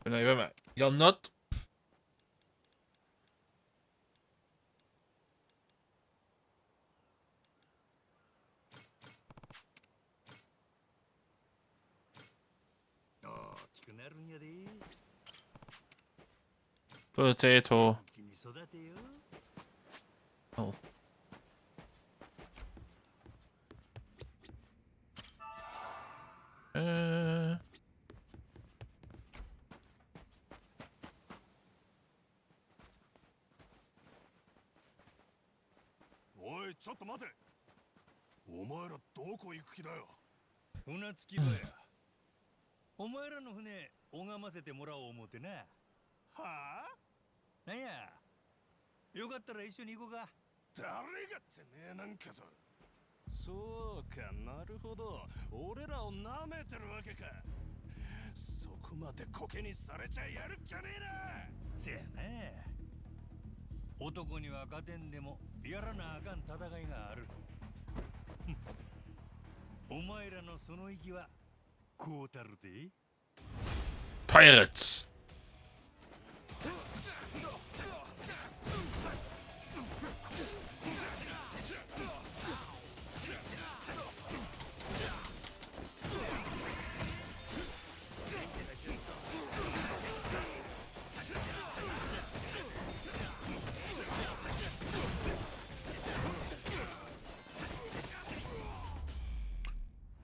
Wait, wait, wait. You're not. 大きくなるんやで。 Potato. 元気に育てよ。 Oh. Uh, おい、ちょっと待て。お前らどこ行く気だよ。船着き場や。お前らの船拝ませてもらおう思てな。はあ？なんや、よかったら一緒に行こうか。誰がてめえなんかと。そうか、なるほど。俺らを舐めてるわけか。そこまでコケにされちゃやるっきゃねえな。せやな。男には勝てんでもやらなあかん戦いがある。お前らのその息はこうたるで。 pirates.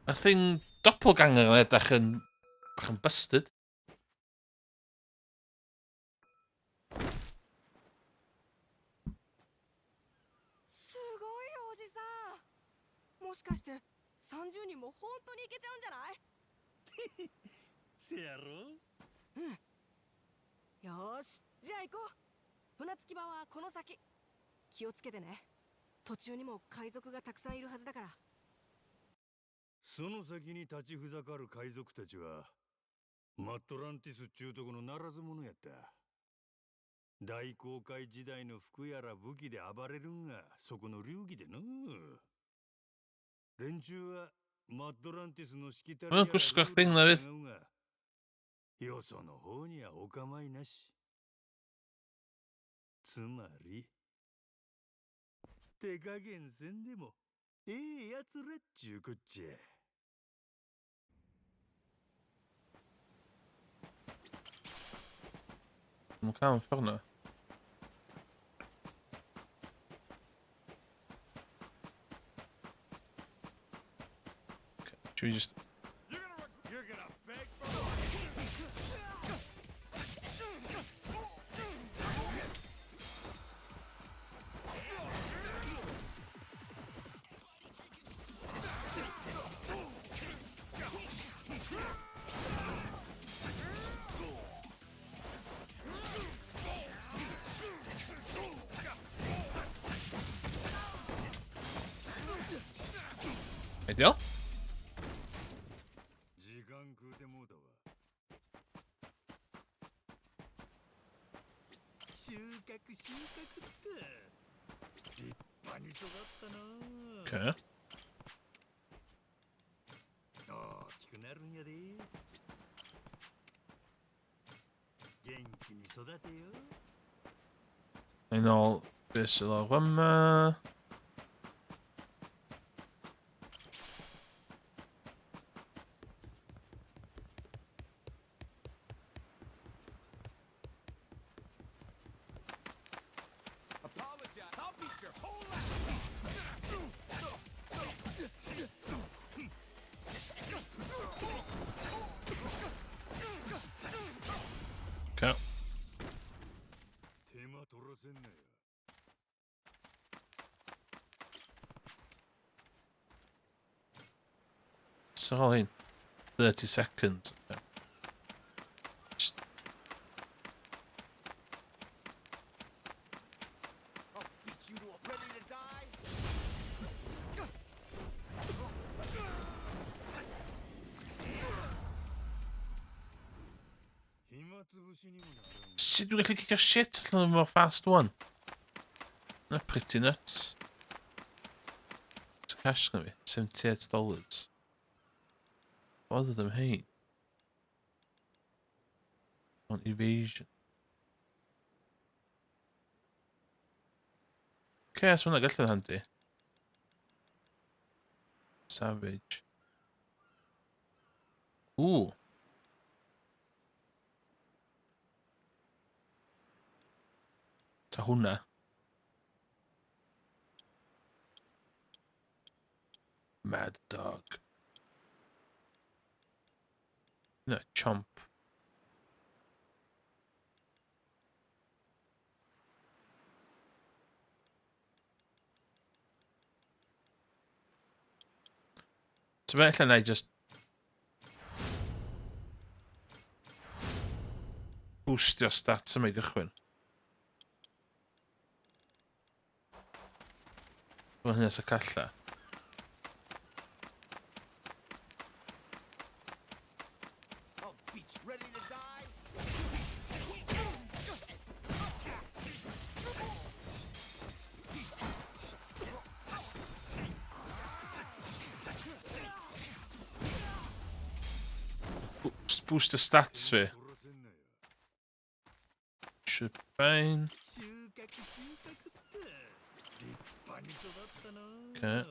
A thing doppelganger yn edrych yn bach yn busted. すごいおじさん。もしかして30人も本当に行けちゃうんじゃない？せやろ？よーし、じゃあ行こう。船着き場はこの先。気をつけてね。途中にも海賊がたくさんいるはずだから。その先に立ちふざかる海賊たちはマットランティスっちゅうとこのならず者やった。大航海時代の服やら武器で暴れるんがそこの流儀での。連中はマットランティスのしきたりやらルールに従うが、よその方にはお構いなし。つまり手加減せんでもええやつらっちゅうこっちゃ。مكان فرنا. Okay. Should we just... You're gonna beg for Ideal? 時間食うてもうたわ。収穫って立派に育ったな。Okay. 大きくなるんやで。元気に育てよ。 I know this لغمة. Okay. 手間取らせんなよ。 So all in 30 seconds. Okay. Just... Shit, we're gonna kick a shit a little more fast one. They're pretty nuts. What's the cash gonna be? $78. What other them hate? On evasion. Okay, that's one I got handy. Savage. Ooh. Tahuna. Mad dog. No, chomp. So basically I just boost your stats am I gychwyn. Wel hynny sa calla. Boost the stats fi. Should fine. Okay.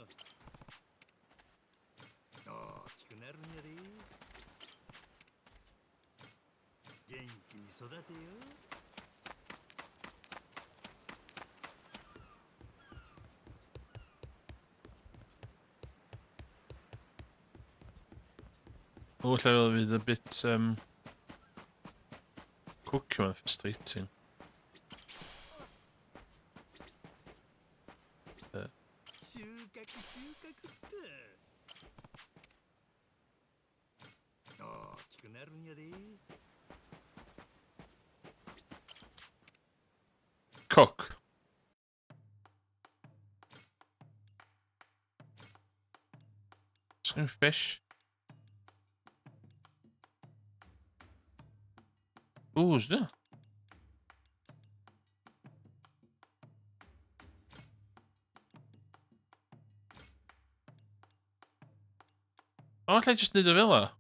Oh, that'll be a bit cookie man frustrating. 収穫って大きくなるんやで Cook. Some fish. Ooh, is there? Oh, I just need a villa.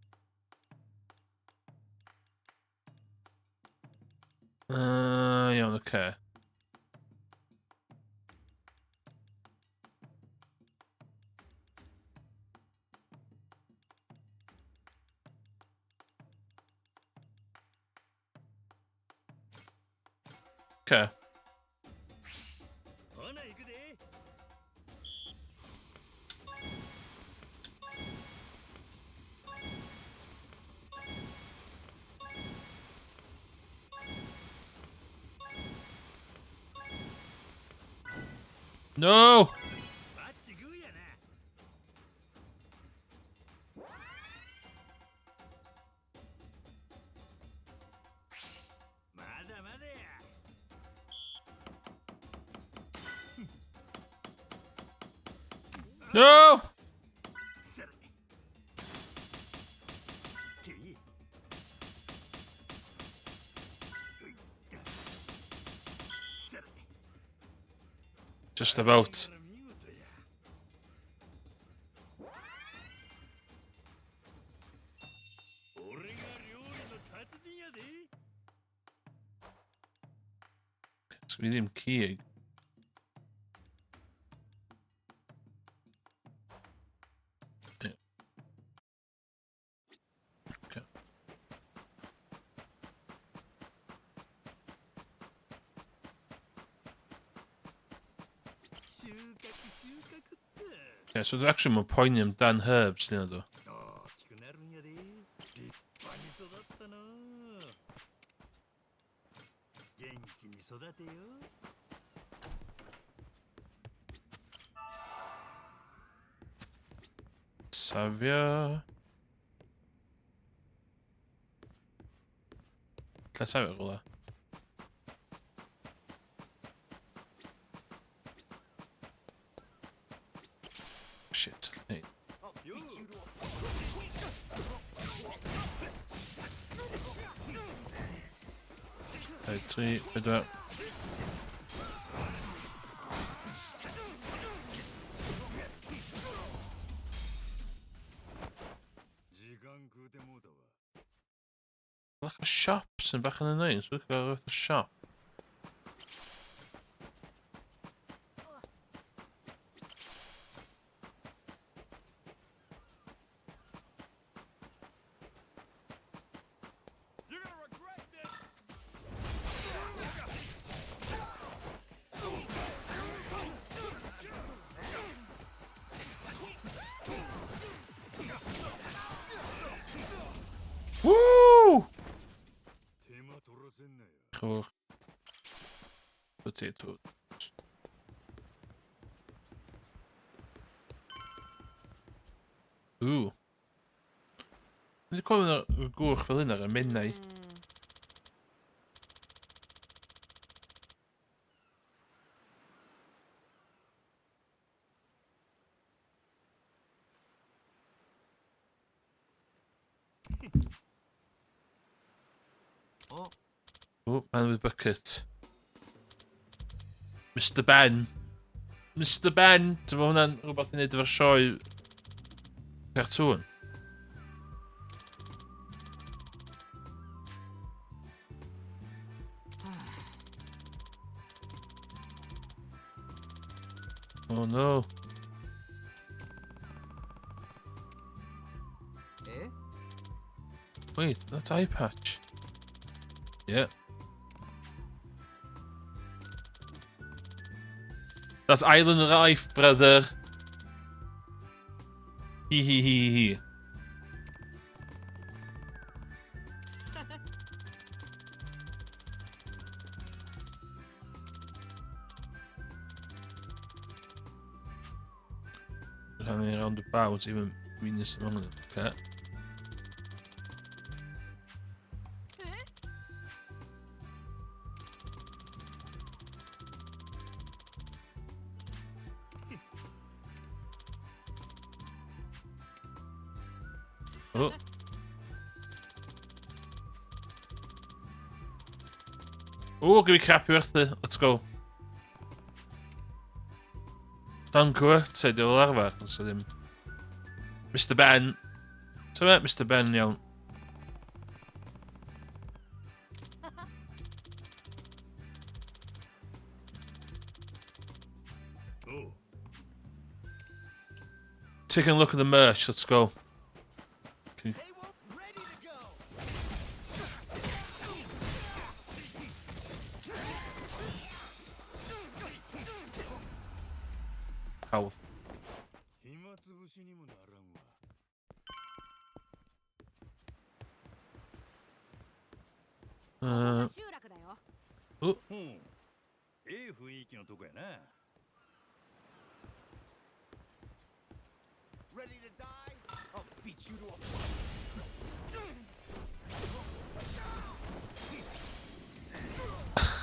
Yeah, okay. Okay. ほな行くで No! バッチグーやなまだまだや No! それていういったそれ Just about. 見事や俺が料理の達人やで It's medium key. Yeah. Okay. Yeah, so they're actually more poignant than herbs, you know, though. 大きくなるんやで立派に育ったな元気に育てよ Savia. Let's have it, roller. Shit. Hey. Hey, three, with that. 時間食うてもうたわ Like a shops and back in the 90s. We could go with the shop. You're gonna regret this! Woo! 手間取らせんなよ Cool. Potato. Ooh. Ni kommer det gå fel in där, men nej. Oh, man with bucket. Mr Ben. Mr Ben! Ti'n meddwl hwnna'n rhywbeth i wneud efo'r sioe cartŵn? Oh no. Wait, that's eye patch. Yeah. That's island life, brother. Hee hee hee hee. running around about, even weakness among them. Okay. Oh. Oh, give me crappy worth it. Let's go. Dank u, zei de wel arfer. So ddim. Mr Ben. So it, Mr Ben, iawn. Oh, Taking a look at the merch, let's go. Can you... Health. 暇つぶしにもならんわ。集落だよ。Oh, うん。ええ雰囲気のとこやな。Ready to die? I'll beat you to a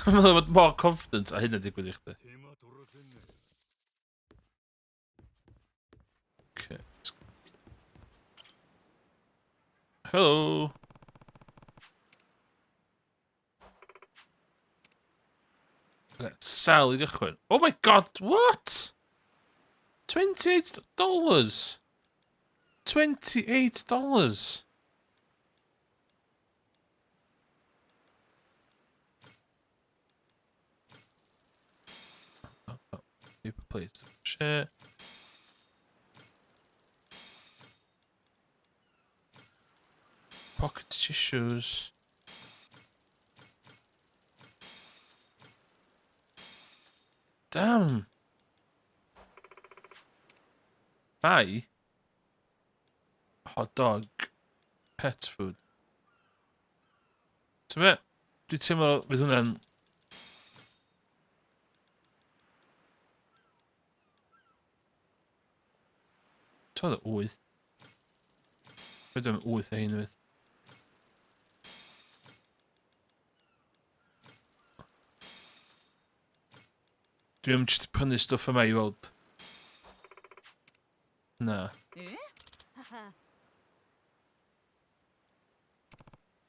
I'm a little bit more confident. I hynna digwydd i chdi. 手間取らせんなよ。 Okay. Hello. Sal i gychwyn. Oh my god, what? $28? $28? Oh, paper plates. Shit. Pocket tissues. Damn. Buy hot dog, pet food. So fe, dwi'n teimlo fydd hwnna'n... Toedd o 8. Fe dwi'n 8 o hyn fydd. Dwi'n just prynu stwff yma i weld. Na.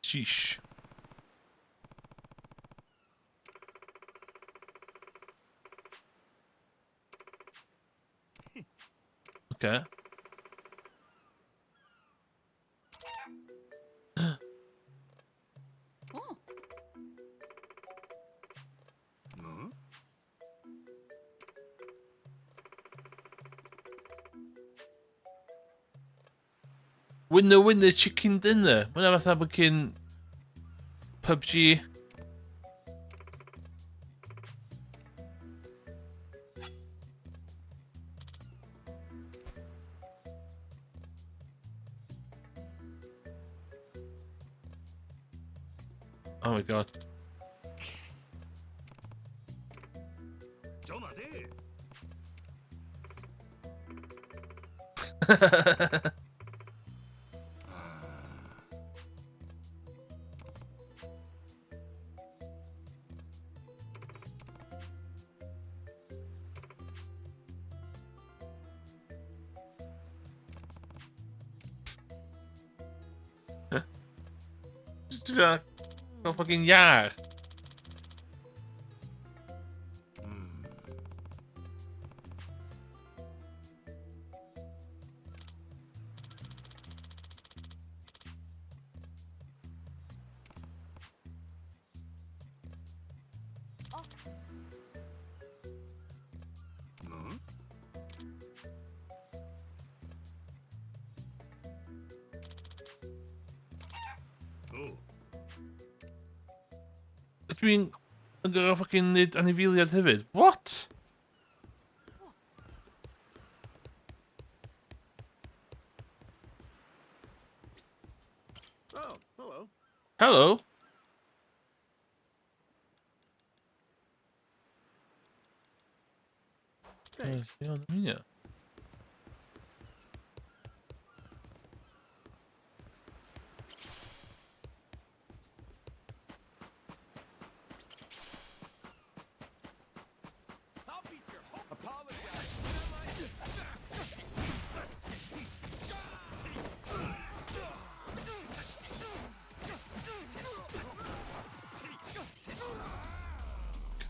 Sheesh. Okay. Winner chicken dinner. Mae'n fatha bod cyn PUBG. Oh my god. ちょ待て。Dwi'n fel fucking iar. Oh, Dwi'n yn gorau fucking neud anifeiliad hefyd. What? oh, hello. Hello? Thanks. Yeah.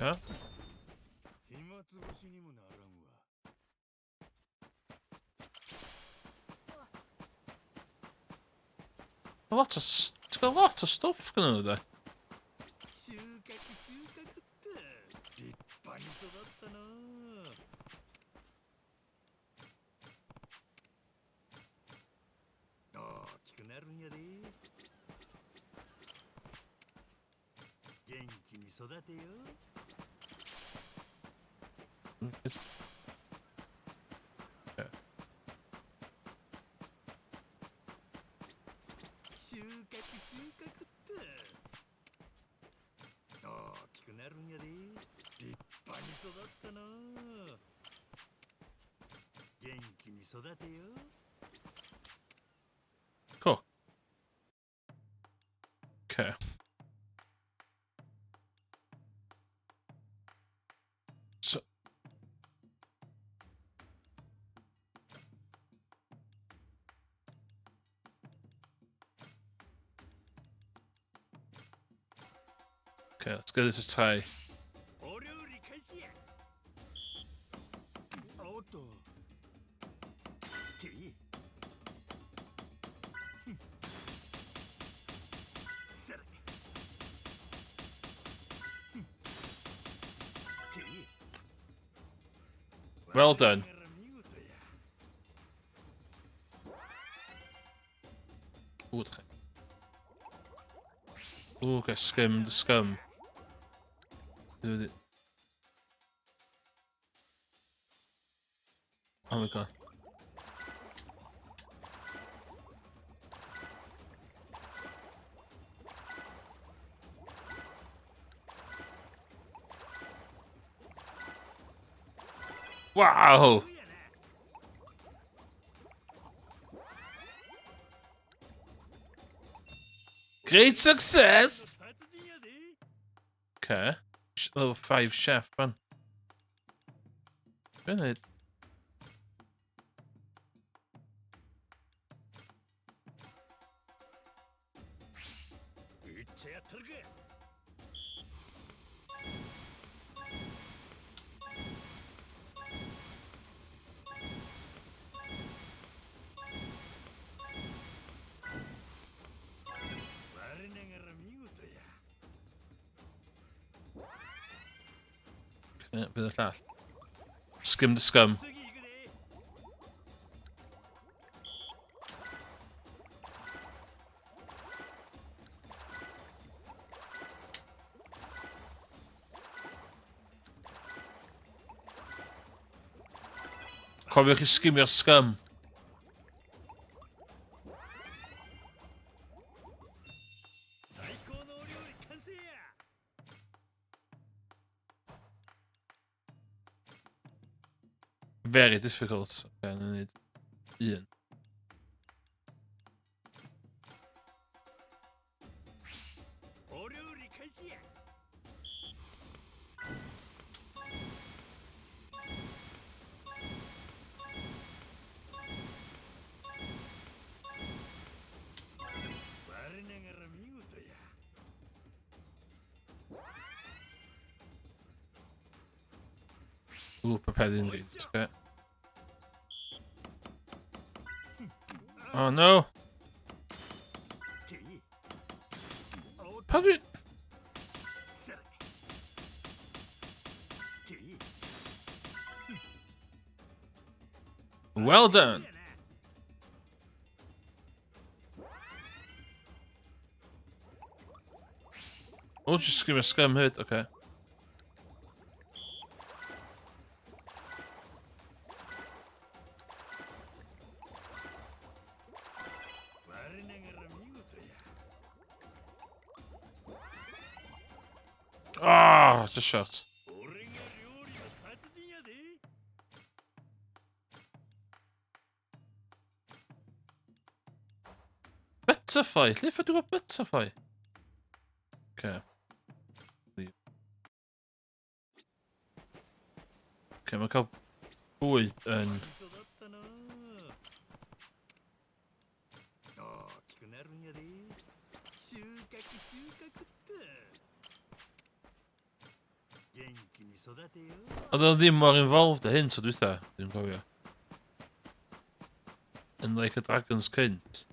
Okay. 暇つぶしにもならんわ。 It's got a lot of stuff going on there. 収穫収穫って立派に育ったな。大きくなるんやで。元気に育てよ。 Okay. 収穫収穫って大きくなるんやで。立派に育ったな。元気に育てよ。 Cool. Okay. So. Okay, let's go this a tie. お料理開始や。おっと。てい。さら。てい。 Well done. 見事や。 Ooh, okay, skim the scum. Do it. Oh my god. Wow! そうやな。 Great success! 達人やで。 Okay. Level 5 chef, man. Good. めっちゃやったるか。 我ながら見事や。 Okay, bit of that. Skim the scum. 次行くで。 Cofiwch chi skimio'r scum. 最高のお料理完成や。 Very difficult. Okay, I need Ian. お料理開始や。 我ながら見事や。 Ooh, prepare the ingredients. Okay. Oh no! てい。おっと。 How do you... さら。てい。 Well done! やな。 Oh, just skim a scum hit. Okay. 我ながら見事や。 Ah, just shot. 俺が料理の達人やで。 Butterfly. Leave it to a butterfly. Okay. Leave. Okay, mae'n cael bwyd yn... 育ったな。大きくなるんやで。収穫収穫って。元育てよ Oedd o ddim mor involved â hyn, so dwytha. Dwi'n cofio. Yn like a Dragon's cynt.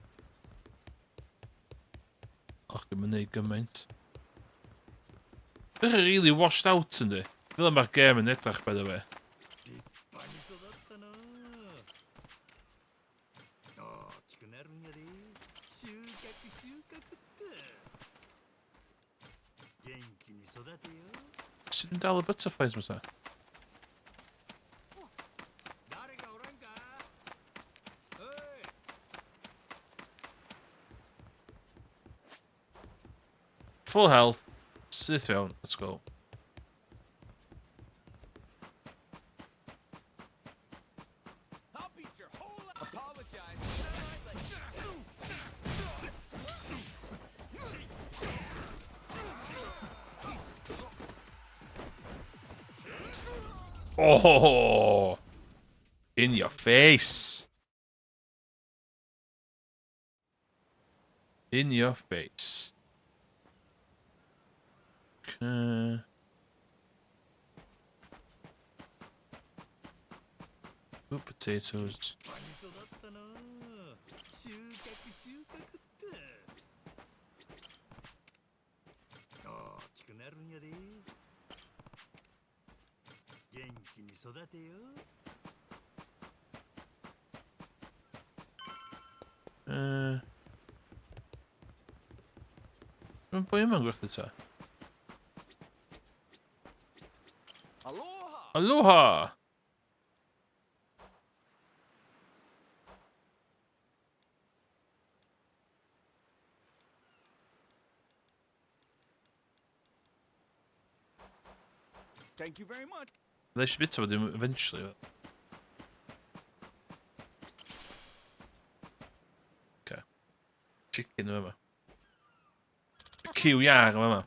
Och, ddim yn neud gymaint. Dwi'n really washed out yndi. Fel yma'r game yn edrych, by the way. 立派に育ったな大きくなるんやで収穫って元気に育てよ Sut dwi'n dal y butterflies ma ta? 誰かおらんかおい Full health. Syth fewn, let's go. I'll beat your whole apologize. Oh! In your face. In your face. Okay. Ooh, potatoes. 立派に育ったな収穫って大きくなるんやで元気に育てよ Mae'n boi yma'n gwerthu ta? Aloha. Aloha! Thank you very much. They should be to him eventually. Okay. Chicken yma. Ciw iar yma.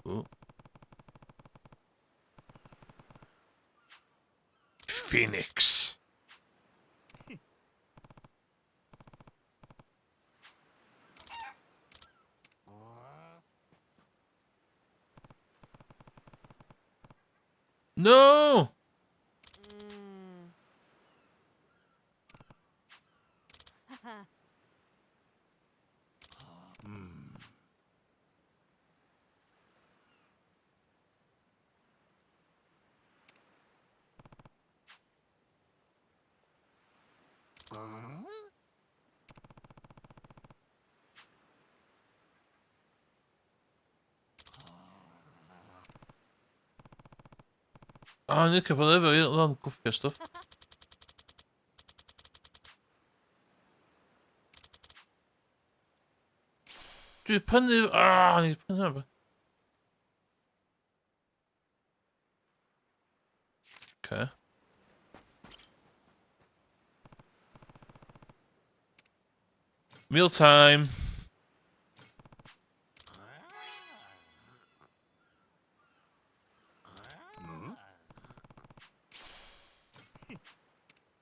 Ooh. Phoenix. No! Oh, nu kan jag wel even dan koffiestof. Du pönne ni pönne hebben. Okay. Mealtime.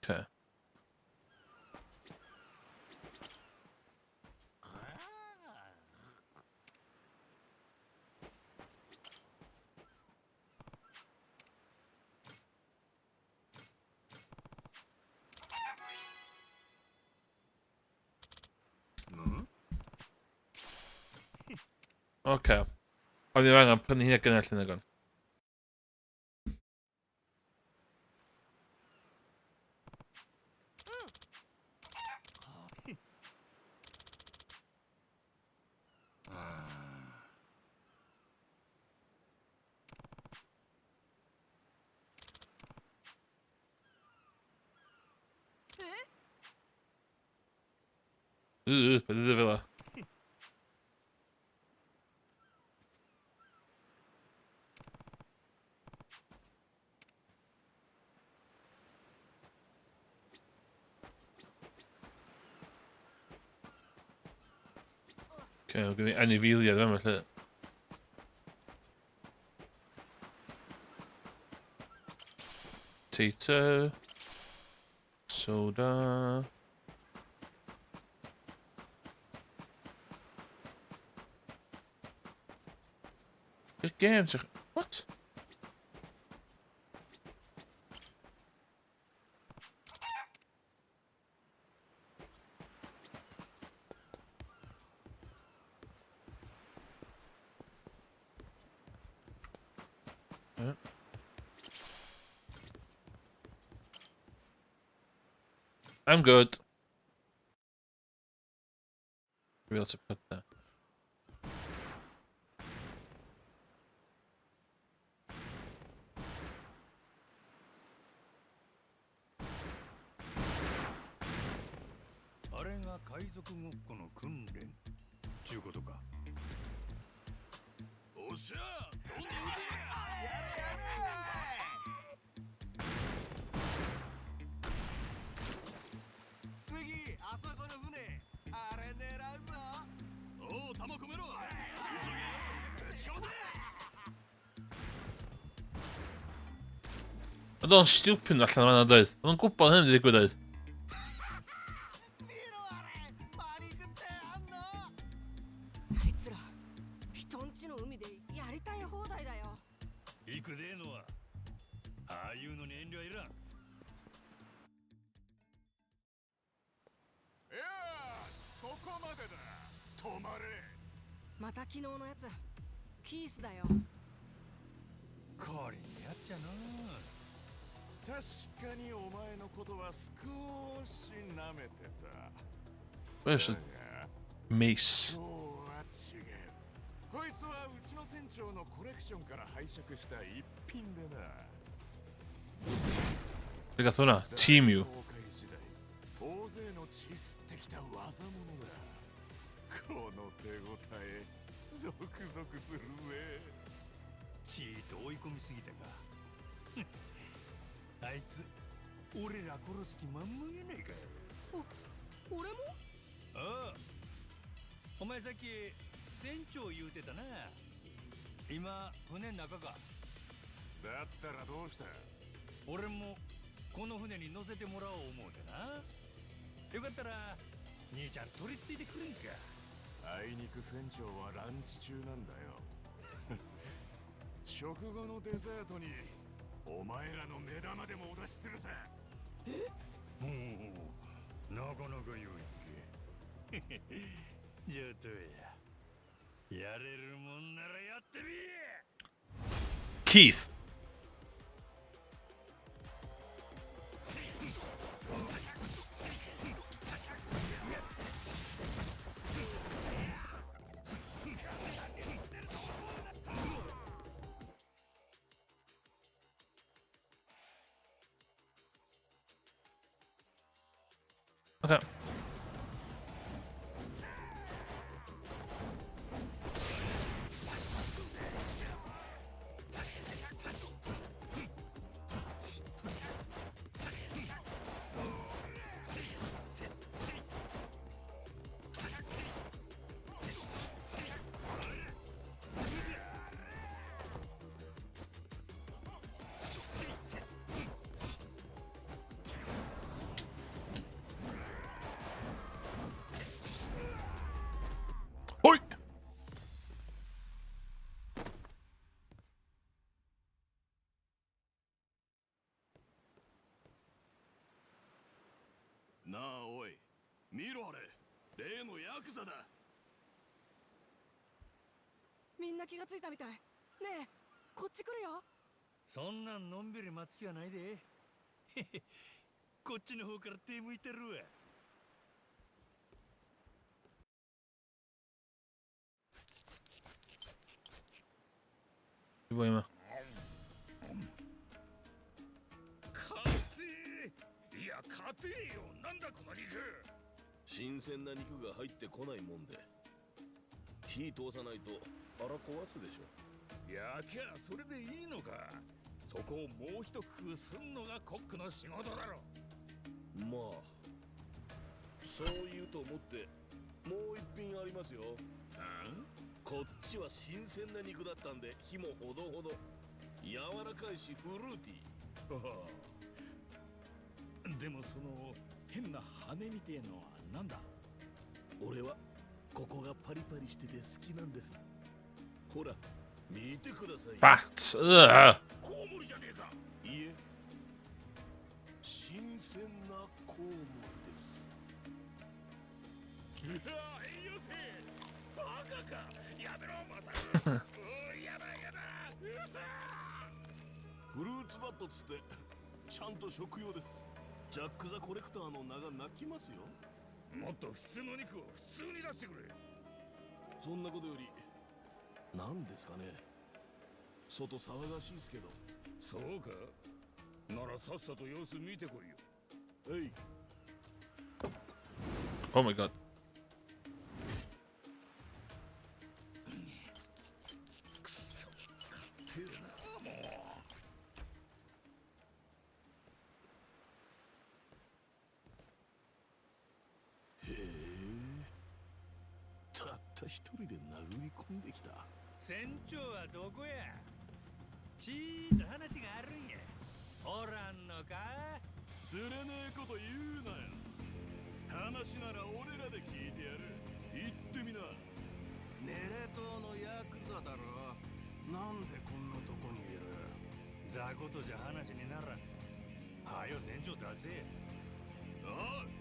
Okay. Okay. O'n i angen prynu hynna gynnall yn agon. Beth ydy fel o? Okay, we're going to anifeiliad yma lle. Potato. Soda. Good game. What? I'm good. Be able to put that.あれが海賊ごっこの訓練ちゅうことか。おっしゃどんどん撃て次あそこの船あれ狙うぞ。おお弾込めろ急げよぶちかませ Oedd o'n stupid allan o'n fanna doedd. Oedd o'n gwybod hyn wedi digwydd doedd. 見ろあれパニックってあんの。あいつら人んちの海でやりたい放題だよ。行くでえのはああいうのに遠慮はいらん。いやそこまでだ止まれまた昨日のやつキースだよ。これにやっちゃの。確かにお前のことは少し舐めてた Where's だ the が mace? 今日は違うこいつはうちの船長のコレクションから拝借した一品でな Be gath hwnna? Temu. 航海時代大勢の血吸ってきた技物だこの手応えゾクゾクするぜチート追い込みすぎたか。あいつ俺ら殺す気満々やないかよ。俺も？ああお前さっき船長言うてたな。今船の中か。だったらどうした俺もこの船に乗せてもらおう思うてな。よかったら兄ちゃん取り付いてくれんか。あいにく船長はランチ中なんだよ食後のデザートにお前らの目玉でもお出しするさもうなかなか良いけ。じゃあどうや。やれるもんならやってみえ。 Keith. Okay. Oi! なあおい見ろあれ例のヤクザだみんな気がついたみたい。ねえ、こっち来るよ。そんなんのんびり待つ気はないで。こっちの方から手向いてるわ。Chyba ma. 勝ていや勝てよなんだこの肉新鮮な肉が入ってこないもんで火通さないと腹壊すでしょやきゃそれでいいのかそこをもう一工夫すんのがコックの仕事だろまあそう言うと思ってもう一品ありますよこっちは新鮮な肉だったんで火もほどほど柔らかいしフルーティーでもその変な羽みてえのはなんだ？俺はここがパリパリしてて好きなんです。ほら見てください。 Bats. コウモリじゃねえか。いいえ、新鮮なコウモリです。いや、栄養生バカか。やめろマサル。やだやだ。フルーツバットつってちゃんと食用です。ジャック・ザ・コレクターの名が泣きますよ。もっと普通の肉を普通に出してくれ。そんなことより何ですかね。外騒がしいですけど。そうか、ならさっさと様子見てこいよ。はい。 Oh my god. くそ、勝手るなもう。へえ、たった一人で殴り込んできた。船長はどこや？ちーっと話があるんや。おらんのか？釣れねえこと言うなよ。話なら俺らで聞いてやる。言ってみな。ネレ島のヤクザだろ。なんでこんなとこにいる？雑魚とじゃ話にならん。はよ船長出せ。おい、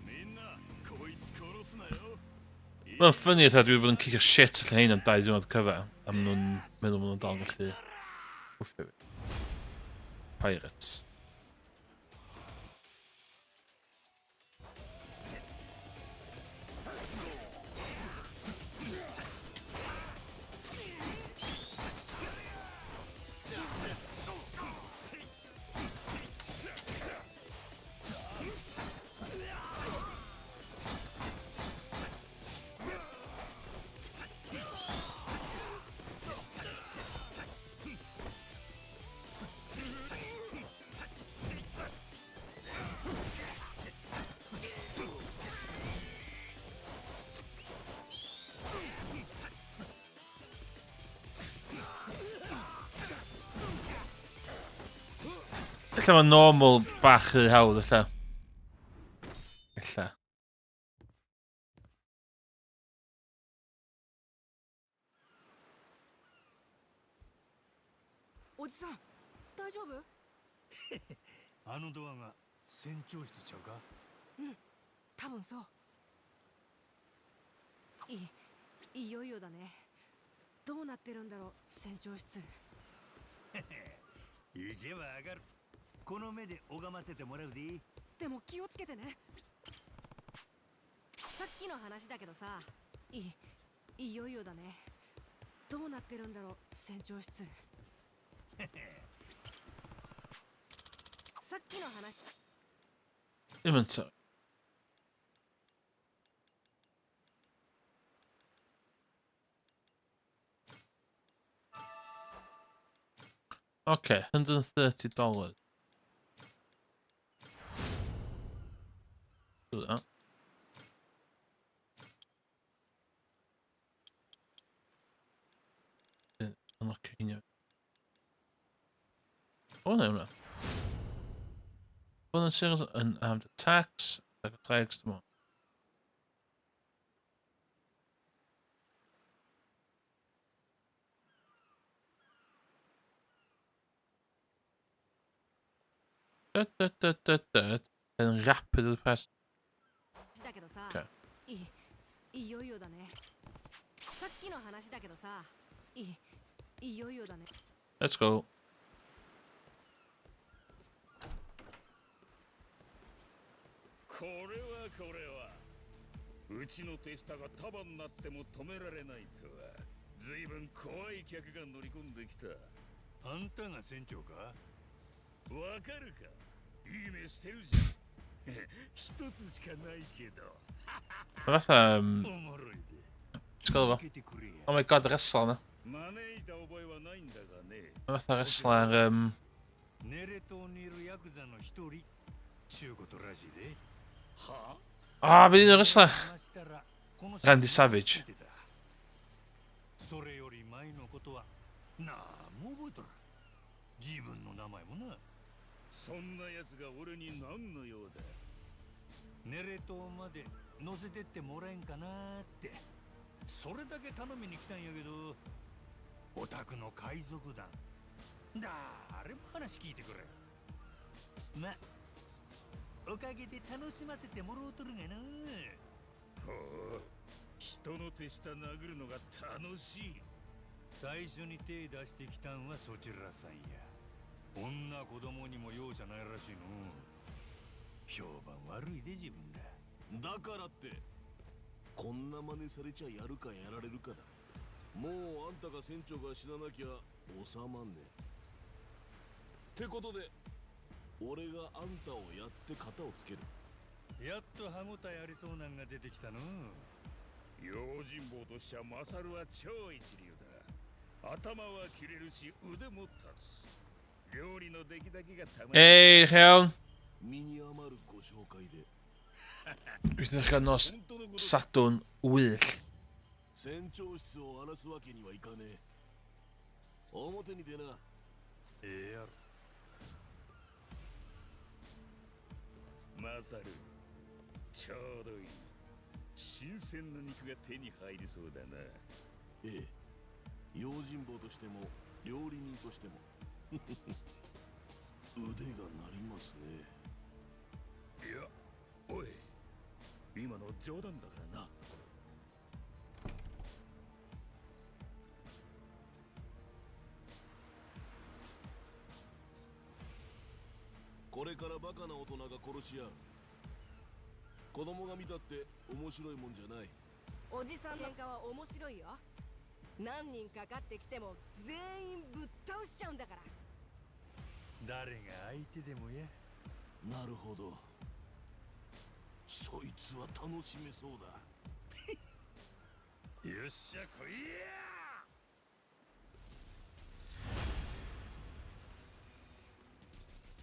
みんなこいつ殺すなよ。 Mae'n ffynnu ta dwi bod yn cicio shit allan hein am 2 diwrnod cyfa. A maen nhw'n meddwl maen nhw'n dal gallu wffio fi. Pirates. Ella mae normal bach rhy hawdd ella. Ella. おじさん大丈夫？あのドアが船長室ちゃうか？多分そう。いよいよだね。どうなってるんだろう船長室。行けば上がる。この目で拝ませてもらうで。でも気をつけてね。さっきの話だけどさ、いよいよだね。どうなってるんだろう船長室。さっきの話。Inventory. Okay, $130. Do that. Unlock it. Oh no. Volunteers and armed attacks. Attacks tomorrow. And rapid pass. だけどさ、 Okay. いよいよだね。さっきの話だけどさ、いよいよだね。 Let's go. これはこれは。うちの手下が束になっても止められないとは。ずいぶん怖い客が乗り込んできた。あんたが船長か？わかるか？いい目してるじゃん。一つしかないけど。Fatha, おもろいで。 discover. 受けてくれや。 Oh my god, the wrestler. 招いた覚えはないんだがね。 Fatha wrestler, ネレ島にいるヤクザの一人ちゅうことらしいで。はAh, but he's a wrestler. 話したらこの Randy Savage. それより前のことはなんも覚えとらん。自分の名前もな。そんな奴が俺に何の用だ。ネレ島まで乗せてってもらえんかなーって。それだけ頼みに来たんやけど、オタクの海賊団誰も話聞いてくれ。ま、おかげで楽しませてもろうとるがな。ほう、人の手下殴るのが楽しい。最初に手出してきたんはそちらさんや。女子供にも容赦ないらしいの。評判悪いで自分だ。だからってこんな真似されちゃやるかやられるかだ。もうあんたが船長が死ななきゃ収まんねえ。ってことで俺があんたをやって型をつける。やっと歯応えありそうなんが出てきたの。用心棒としちゃマサルは超一流だ。頭は切れるし腕も立つ。料理の出来だけがたまHey, Leon. 身に余るご紹介で。Ydych nos Sadwn 8. 船長室を荒らすわけにはいかねえ。表に出な。ええやろ。マサル、ちょうどいい。新鮮な肉が手に入りそうだな。ええ、用心棒としても料理人としても腕が鳴りますね。いや、おい、今の冗談だからな。これからバカな大人が殺し合う。子供が見たって面白いもんじゃない。おじさん喧嘩は面白いよ。何人かかってきても全員ぶっ倒しちゃうんだから。誰が相手でもや。なるほど。そいつは楽しめそうだ。よっしゃ来いや。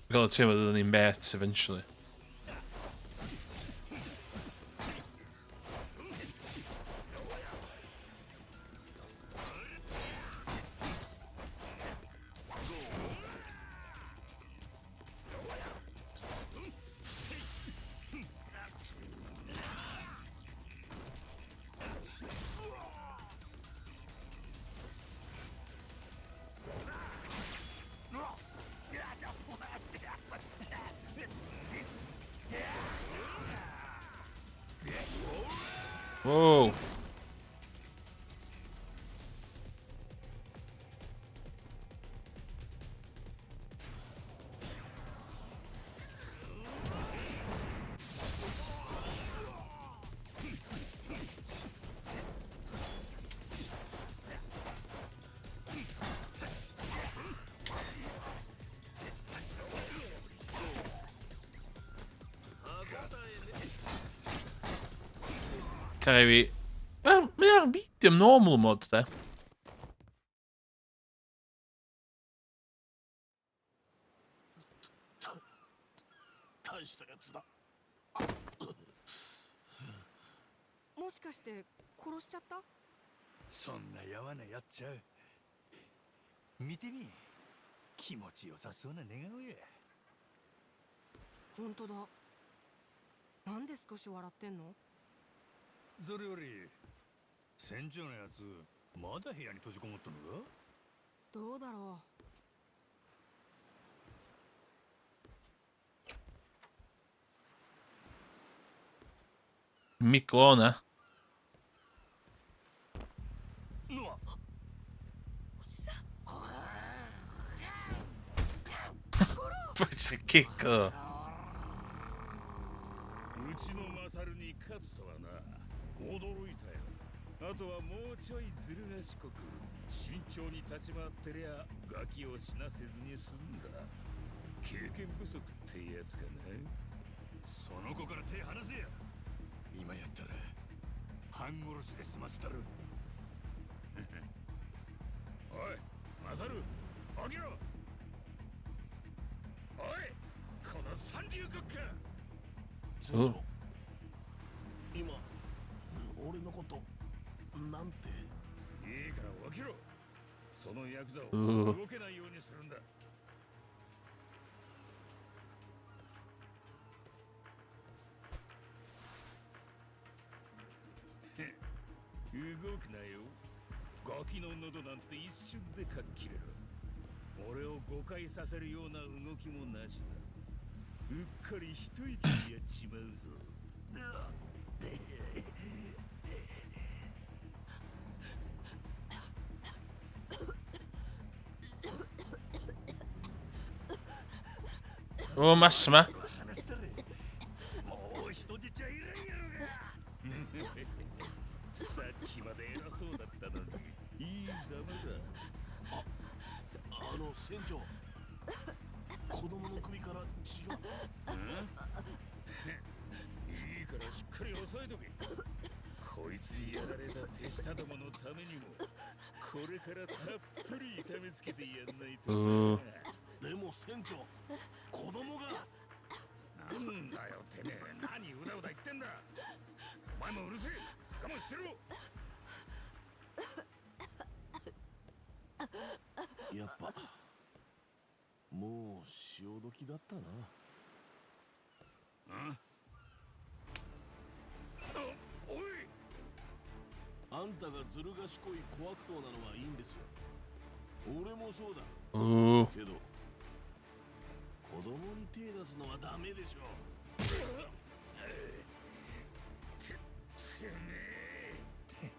We've got to team with the mates eventually. Whoa. Carry. Well, yeah, medium normal mod there. 大したやつだ。もしかして殺しちゃった？そんなやわなやっちゃう。見てみ、気持ちよさそうな寝顔や。本当だ。なんで少し笑ってんの？それより船長のやつまだ部屋に閉じこもったのか？どうだろう。 Miklona. うわ、 Puts a kick though. うちのマサルに勝つとはな。驚いたよ。あとはもうちょいずる賢く慎重に立ち回ってりゃガキを死なせずに済んだ。経験不足ってやつかな。その子から手離せや。今やったら半殺しで済ませたる。おいマサル、起きろ。おい、この三流国家。船長、今俺のことなんて。いいから起きろ。そのヤクザを動けないようにするんだ。動くなよ。ガキの喉なんて一瞬でかっきれろ。俺を誤解させるような動きもなしだ。うっかり一息にやっちまうぞ。おマスマ。もう人質はいらんやろが。さっきまで偉そうだったのにいいざまだ。船長、子供の首から血が。いいからしっかり押さえとけ。こいつにやられた手下どものためにもこれからたっぷり痛めつけてやんないと。でも船長、子供が。なんだよてめえ、何うだうだ言ってんだ。お前もうるせえ、我慢してろ。やっぱもう潮時だったな。おい、あんたがずる賢い小悪党なのはいいんですよ。俺もそうだけど、子供に手出すのはダメでしょ。てめえ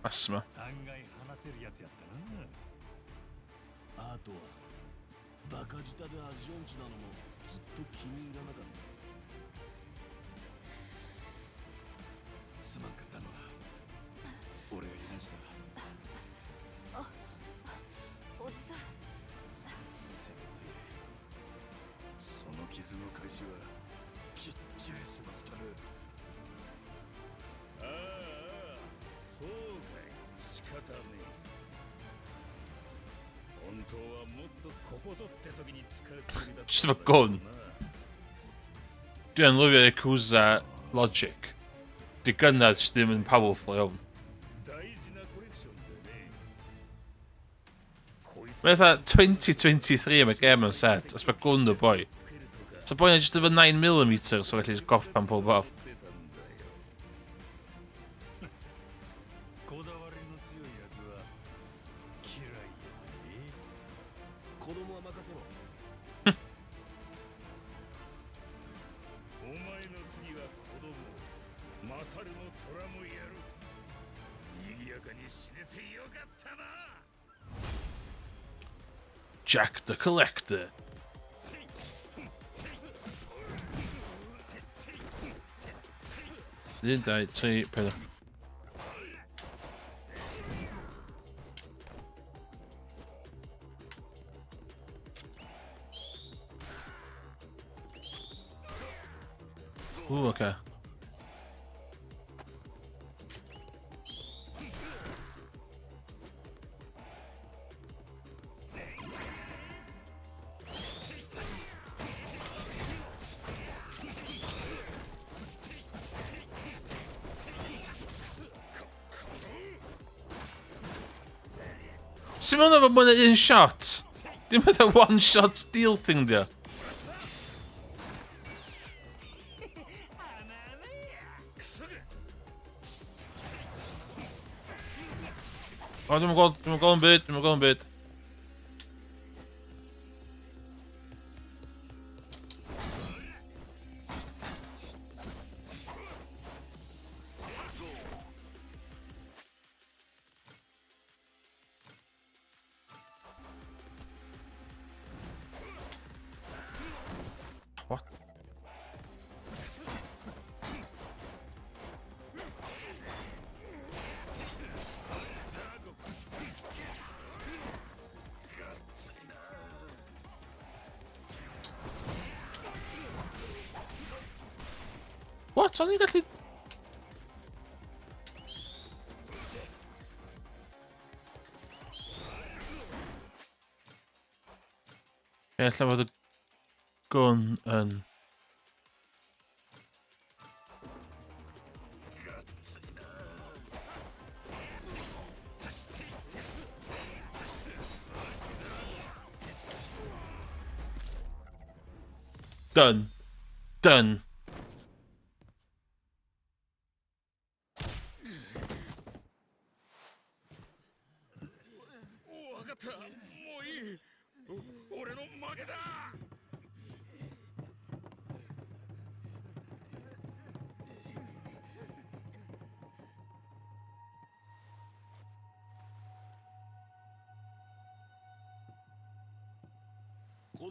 マスマ。案外話せるやつやったな。あとはバカ舌で味音痴なのもずっと気に入らなかった。すまんかったのは俺が油断した。おじさん、せめてその傷の返しはきっちり済ませたる。ああ、そうかい、仕方ねえ。本当はもっとここぞって時に使うつもりだった。 Just have a gun. Dwi'n lyfio Yakuza logic. Di gunna just ddim yn powerful iawn. 大事なコレクションだね。こいつ Mae fatha 2023 am y game yn set, os mae gun y boi. So boi na just efo 9mm, so felly just goffan pob off. こだわりの強いやつは嫌いやね。子供は任せろ。お前の次は子供、マサルもトラもやる。賑やかに死ねてよかったな。 Jack the Collector. Un, dau, tri, pedwar. Ooh, okay. Simon efo mwy na un shot. Dim oedd y one shot steal thing dio. O, dwi'm yn gweld yn byd, dwi'm yn gweld yn byd. What? What? O'n i'n gallu... Ie, lle fod y gun yn... Done. Done.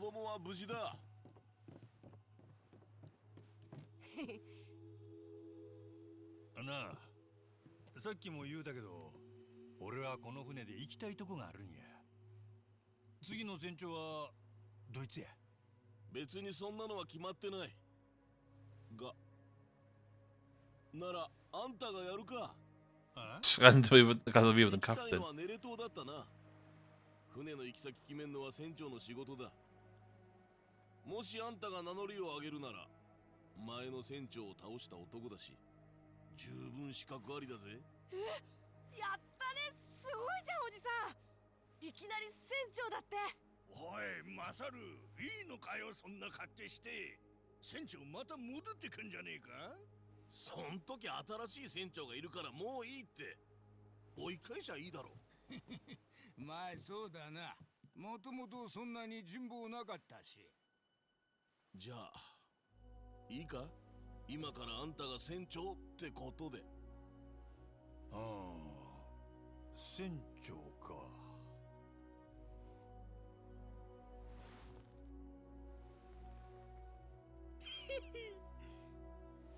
供は無事だ。なあ、さっきも言うたけど、俺はこの船で行きたいとこがあるんや。次の船長はドイツや。別にそんなのは決まってない。が、ならあんたがやるか。Schijnt weer wat een 行きたい kapitein. のはネレ島だったな。船の行き先決めんのは船長の仕事だ。もしあんたが名乗りを上げるなら、前の船長を倒した男だし、十分資格ありだぜ。やったね、すごいじゃんおじさん。いきなり船長だって。おいマサル、いいのかよそんな勝手して。船長また戻ってくんじゃねえか。そん時新しい船長がいるからもういいって。追い返しゃいいだろ。まあそうだな。もともとそんなに人望なかったし。じゃあいいか、今からあんたが船長ってことで。ああ、船長か。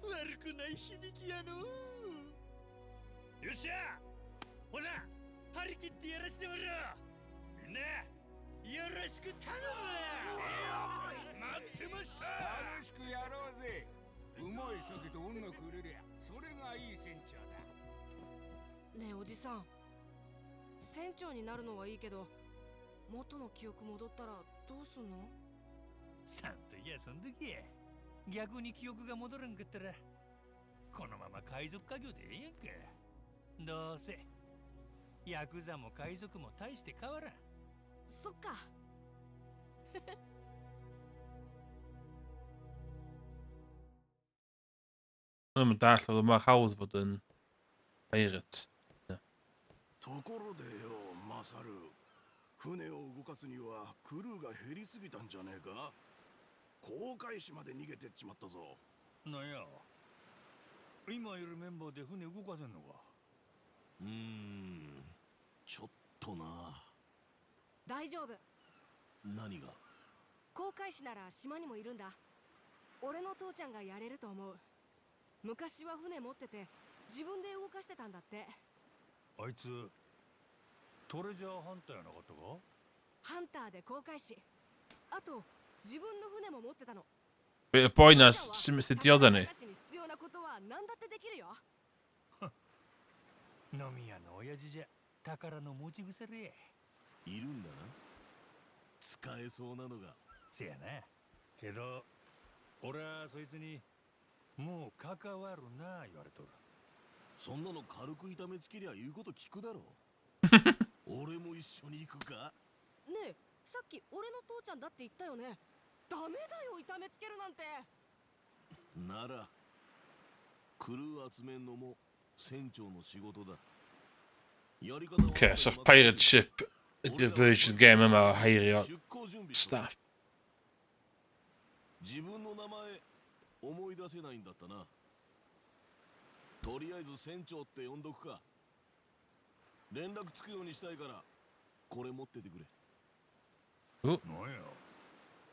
悪くない響きやの。よっしゃ、ほな張り切ってやらしてもらおう。みんなよろしく頼むわ。待ってました。楽しくやろうぜ。うまい酒と女くれりゃそれがいい船長だ。ねえおじさん、船長になるのはいいけど、元の記憶戻ったらどうすんの？さんといやそん時や。逆に記憶が戻らんかったら、このまま海賊家業でええやんか。どうせヤクザも海賊も大して変わらん。そっか。Inderdaad, dat het maar goud wordt een pirate. ところでよマサル、船を動かすにはクルーが減りすぎたんじゃねえか。航海士まで逃げてっちまったぞ。なんや、今いるメンバーで船動かせんのか。ちょっとな。大丈夫。何が？航海士なら島にもいるんだ。俺の父ちゃんがやれると思う。昔は船持ってて自分で動かしてたんだって。あいつトレジャーハンターやなかったか。ハンターで航海士、あと自分の船も持ってたの。Weer een boy naast zit die dan niet. 必要なことは何だってできるよ。飲み屋の親父じゃ宝の持ち腐れ。いるんだな、使えそうなのが。せやな。けど俺はそいつにもう関わるな言われとる。そんなの軽く痛めつけりゃ言うこと聞くだろ。俺も一緒に行くか。ねえ、さっき俺の父ちゃんだって言ったよね。ダメだよ痛めつけるなんて。ならクルー集めんのも船長の仕事だ。やり方は Okay, so pirate ship. De version game, maar hier ja. 出航準備しろ。 Staaf. 自分の名前思い出せないんだったな。とりあえず船長って呼んどくか。連絡つくようにしたいからこれ持っててくれ。なんや、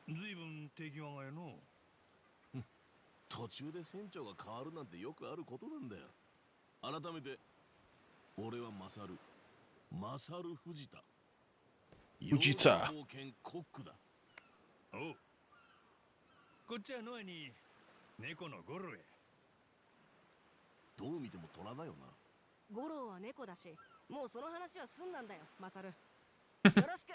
ずいぶん手際がえの。途中で船長が変わるなんてよくあることなんだよ。改めて俺はマサル藤田。藤田。冒険コックだ。おう、こっちはノアに猫のゴロや。どう見ても虎だよな。ゴローは猫だし、もうその話は済んだんだよマサル。よろしく。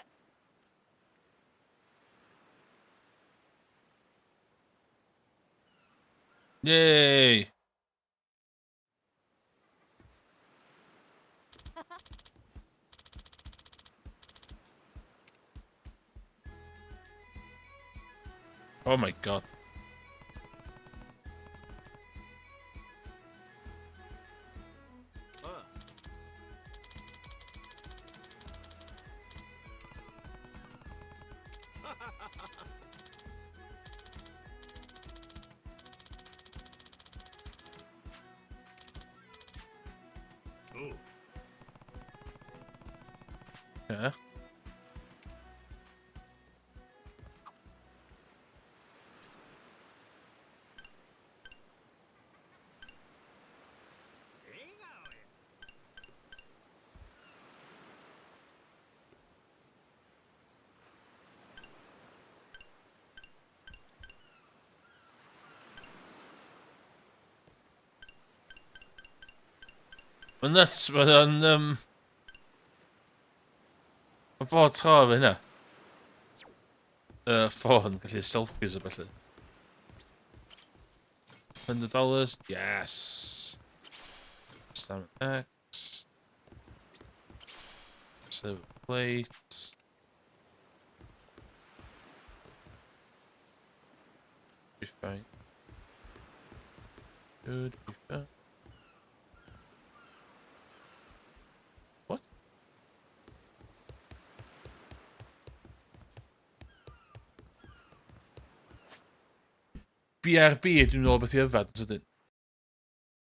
Yay! Oh my god. Ja. Mae'n nuts, mae'n Mae bod tro efo hynna. Ffôn, gallu selfies a felly. $100, yes. Stamina X. Save plate. Be fine. Should be fine. What? BRB dwi'n meddwl beth i yfad, os ydyn.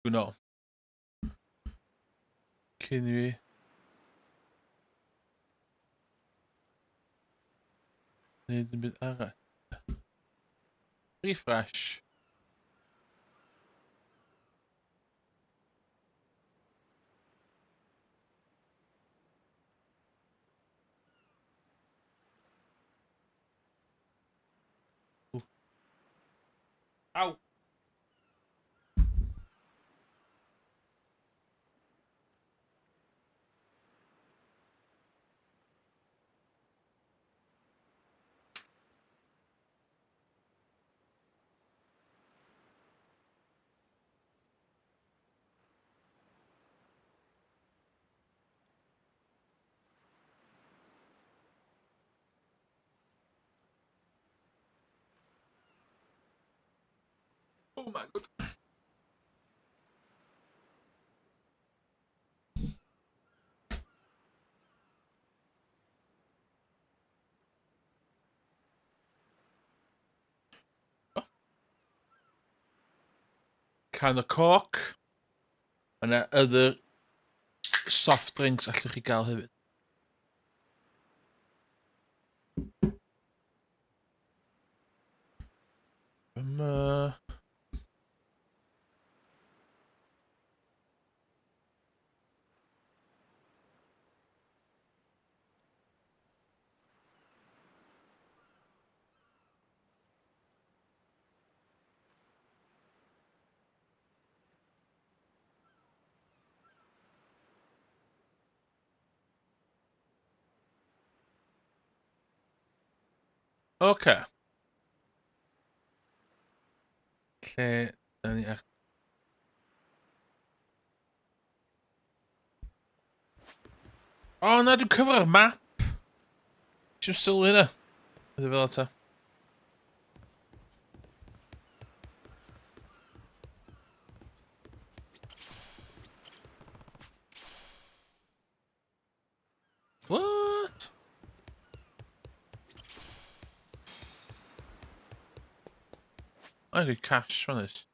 Dwi'n know. Cyn I fi. Neud yn byd arall. Refresh. Ooh. Ow! Oh my god. Oh. Can of Coke. And other soft drinks allwch chi gael hefyd. Okay. Lle, da ni ach... O, na, dwi'n cyfro'r map. Ti'n sylwi hynna? Ydy fel ata. What? I could cash on this.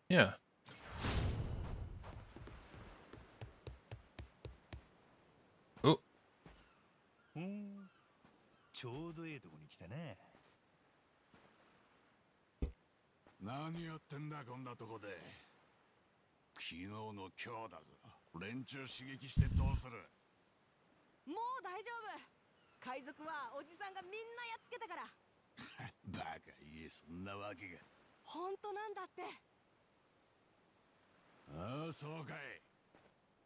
Yeah. Oh. ちょうどいいとこに来たね。何やってんだこんなとこで。昨日の今日だぞ。連中刺激してどうする。もう大丈夫。海賊はおじさんがみんなやっつけたから。バカ言え、そんなわけが。本当なんだって。ああ、そうかい。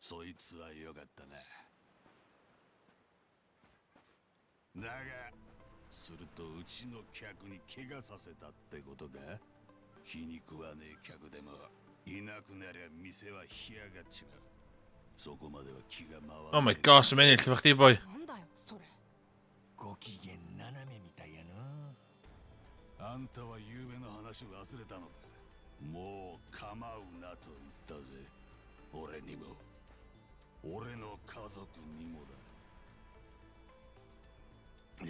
そいつはよかったな。だが、するとうちの客に怪我させたってことか。気に食わねえ客でもいなくなりゃ店は干上がっちまう。そこまでは気が回る。Oh my gosh, I'm in it. Lle chdi, boy? なんだよそれ。ご機嫌斜めみたいやな。あんたは夕べの話忘れたのか。もう構うなと言ったぜ。俺にも俺の家族にもだ。帰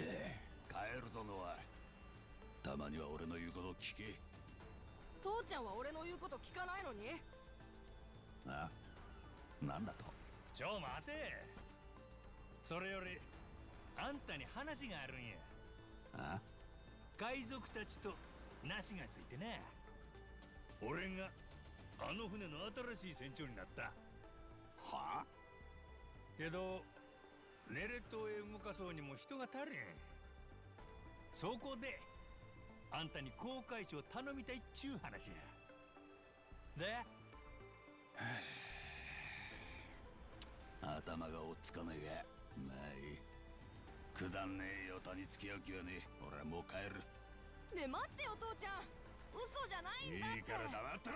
るぞノア。たまには俺の言うこと聞け。父ちゃんは俺の言うこと聞かないのに。あ、なんだと。ちょ待て。それよりあんたに話があるんや。あ、海賊たちと梨がついてな。俺があの船の新しい船長になった。はあ。けどレレ島へ動かそうにも人が足りん。そこであんたに航海士を頼みたいっちゅう話や。で頭が追っつかねえが、まあいい。くだんねえよ、谷付き焼きはね。俺はもう帰る。ねえ待ってよ父ちゃん、嘘じゃないんだって。いいから黙ってろ。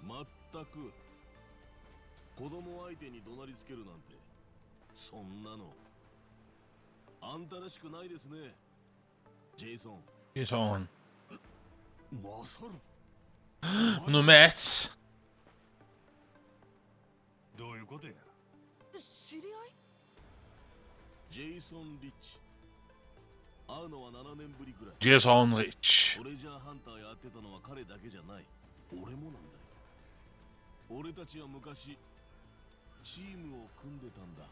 まったく子供相手に怒鳴りつけるなんて、そんなのあんたらしくないですね、ジェイソン。Jason. マサル。 Nummer 1. どういうことや。知り合い？ジェイソン・リッチ。会うのは7年ぶりくらい。 Jason Rich. トレジャーハンターやってたのは彼だけじゃない、俺もなんだよ。俺たちは昔チームを組んでたんだ。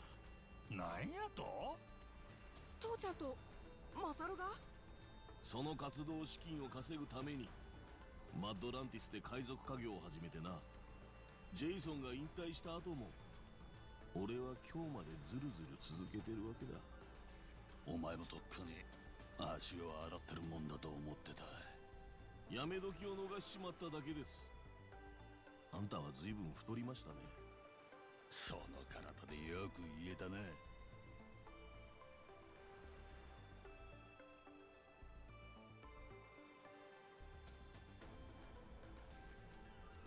なんやと？父ちゃんとマサルが？その活動資金を稼ぐためにマッドランティスで海賊家業を始めてな。ジェイソンが引退した後も俺は今日までずるずる続けてるわけだ。お前もとっくに足を洗ってるもんだと思ってた。やめ時を逃しちまっただけです。あんたは随分太りましたね。その体でよく言えたな。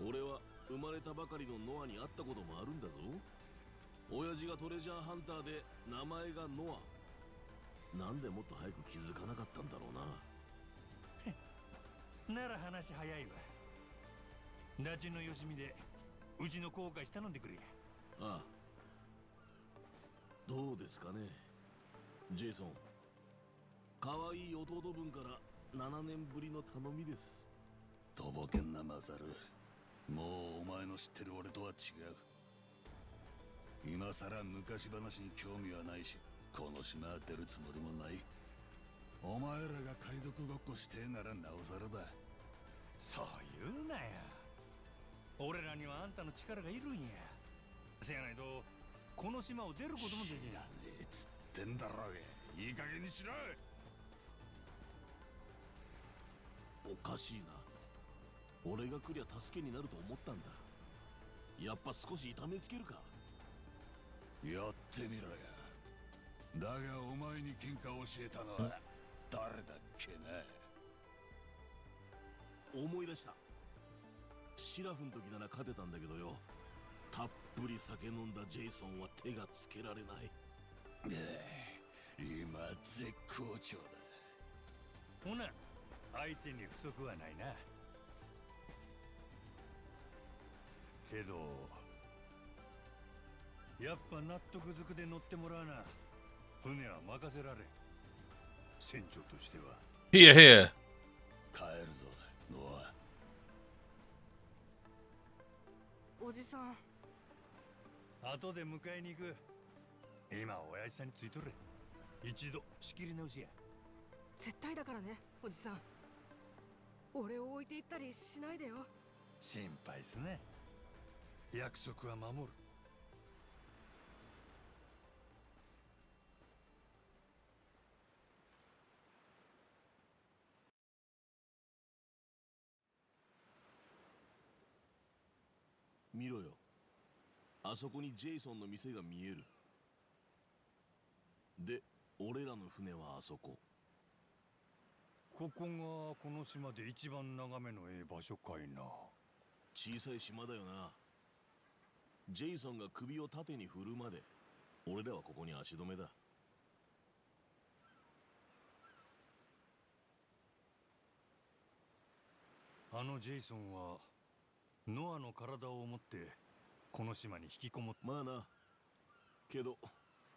俺は生まれたばかりのノアに会ったこともあるんだぞ。親父がトレジャーハンターで名前がノア。なんでもっと早く気づかなかったんだろうな。なら話早いわ。ダチのよしみでうちの後悔したのでくれや。ああ、どうですかねジェイソン。可愛い弟分から7年ぶりの頼みです。とぼけんなマサル。もうお前の知ってる俺とは違う。今さら昔話に興味はないし、この島は出るつもりもない。お前らが海賊ごっこしてえならなおさらだ。そう言うなや。俺らにはあんたの力がいるんや。せやないとこの島を出ることもできん。知らねえっつってんだろうが。いい加減にしろ。おかしいな。俺が来りゃ助けになると思ったんだ。やっぱ少し痛めつけるか。やってみろや。だがお前に喧嘩を教えたのは誰だっけな。思い出した。シラフの時なら勝てたんだけどよ。たっぷり酒飲んだジェイソンは手がつけられない。今絶好調だ。ほな相手に不足はないな。けどやっぱ納得づくで乗ってもらわな。船は任せられん。船長としては。 Here, here. 帰るぞノア。おじさん。後で迎えに行く。今親父さんについとれ。一度仕切り直しや。絶対だからねおじさん。俺を置いていったりしないでよ。心配すね。約束は守る。見ろよ。あそこにジェイソンの店が見える。で、俺らの船はあそこ。ここがこの島で一番眺めのええ場所かいな。小さい島だよな。ジェイソンが首を縦に振るまで俺らはここに足止めだ。あのジェイソンはノアの体を持ってこの島に引きこもっまあな。けど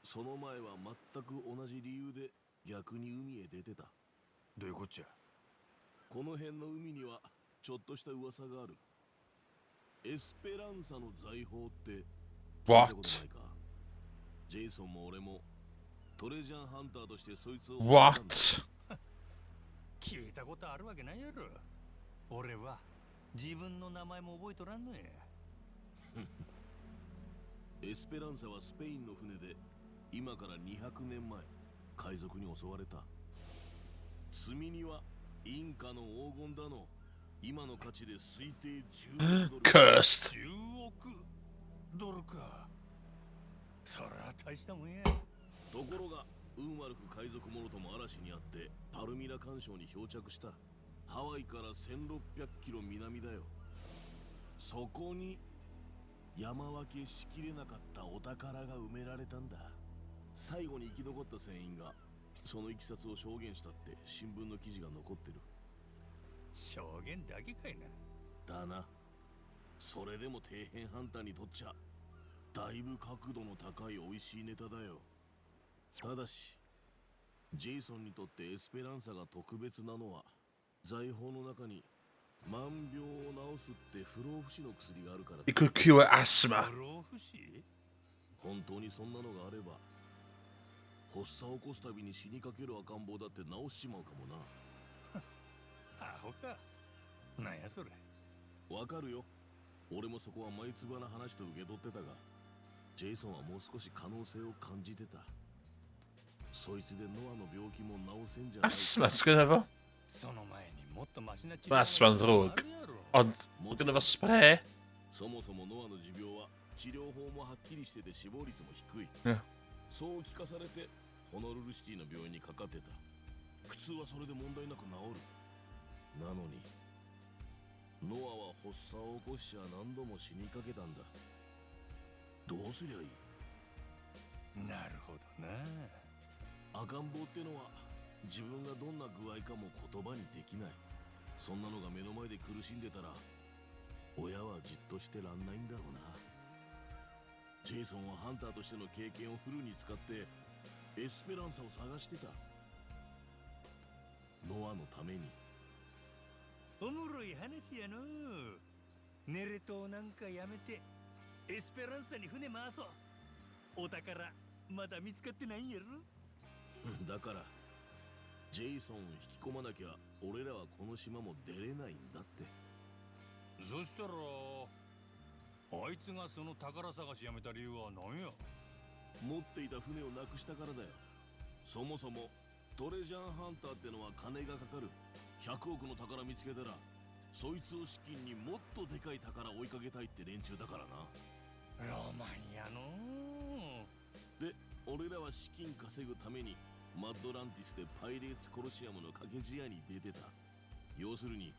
その前は全く同じ理由で逆に海へ出てた。どういうこっちゃ。この辺の海にはちょっとした噂がある。エスペランサの財宝って聞いた What? ことないか。ジェイソンも俺もトレジャーハンターとしてそいつを What? 聞いたことあるわけないやろ。俺は自分の名前も覚えとらんのや。エスペランサはスペインの船で今から200年前海賊に襲われた。積み荷はインカの黄金だの今の価値で推定10億ドル。 Cursed. 10億ドルか。そりゃ大したもんや。ところが運悪く海賊もろとも嵐にあってパルミラ環礁に漂着した。ハワイから1600キロ南だよ。そこに山分けしきれなかったお宝が埋められたんだ。最後に生き残った船員がそのいきさつを証言したって新聞の記事が残ってる。証言だけかいな。だな。それでも底辺ハンターにとっちゃだいぶ角度の高い美味しいネタだよ。ただしジェイソンにとってエスペランサが特別なのは財宝の中に万病を治すって不老不死の薬があるからだ。 It could cure asthma. 不老不死？本当にそんなのがあれば発作を起こすたびに死にかける赤ん坊だって治しちまうかもな。アホか。なんやそれ。わかるよ。俺もそこは眉唾な話と受け取ってたが、ジェイソンはもう少し可能性を感じてた。そいつでノアの病気も治せんじゃない。 Asthma, skulle det vara. その前にもっとマシな治 Ma asthma en drog. Ond, skulle det vara spray? そもそもノアの持病は治療法もはっきりしてて死亡率も低い。うんそう聞かされてホノルルシティの病院にかかってた。普通はそれで問題なく治る。なのにノアは発作を起こしちゃ何度も死にかけたんだ。どうすりゃいい？なるほどな。赤ん坊ってのは自分がどんな具合かも言葉にできない。そんなのが目の前で苦しんでたら親はじっとしてらんないんだろうな。ジェイソンはハンターとしての経験をフルに使ってエスペランサを探してた。ノアのために。おもろい話やの。ネレ島なんかやめてエスペランサに船回そう。お宝まだ見つかってないんやろ。だからジェイソンを引き込まなきゃ俺らはこの島も出れないんだって。そしたらあいつがその宝探しやめた理由は何や。持っていた船をなくしたからだよ。そもそもトレジャーハンターってのは金がかかる。100億の宝見つけたらそいつを資金にもっとでかい宝追いかけたいって連中だからな。ロマンやの。で俺らは資金稼ぐためにマッドランティスでパイレーツコロシアムの掛け試合に出てた。要するに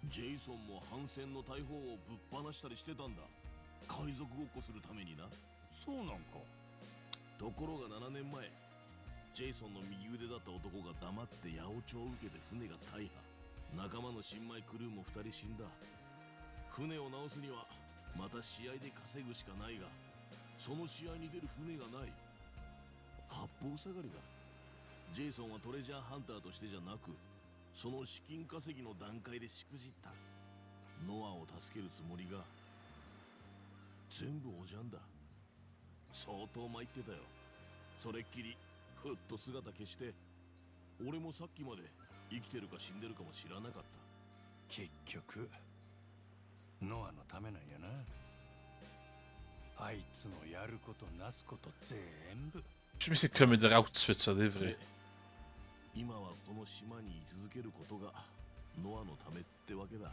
ジェイソンも反戦の大砲をぶっ放したりしてたんだ。海賊ごっこするためにな。そうなんか。ところが7年前ジェイソンの右腕だった男が黙って八百長を受けて船が大破。仲間の新米クルーも2人死んだ。船を直すにはまた試合で稼ぐしかないが、その試合に出る船がない。八方塞がりだ。ジェイソンはトレジャーハンターとしてじゃなくその資金稼ぎの段階でしくじった。ノアを助けるつもりが全部おじゃんだ。相当参ってたよ。それっきりふっと姿消して俺もさっきまで生きてるか死んでるかも知らなかった。結局ノアのためなんやな。あいつのやることなすこと全部。 Je me suis comme des outfits à livrer. 今はこの島に居続けることがノアのためってわけだ。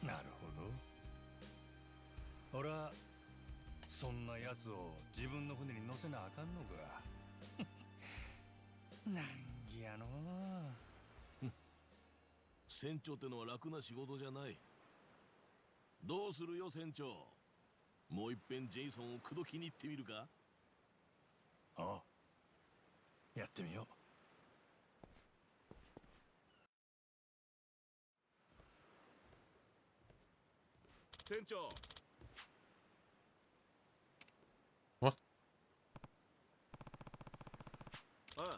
なるほど。俺はそんなやつを自分の船に乗せなあかんのか。難儀やの。船長ってのは楽な仕事じゃない。どうするよ船長。もう一遍ジェイソンを口説きに行ってみるか。ああ、やってみよう。船長。 What? ああ。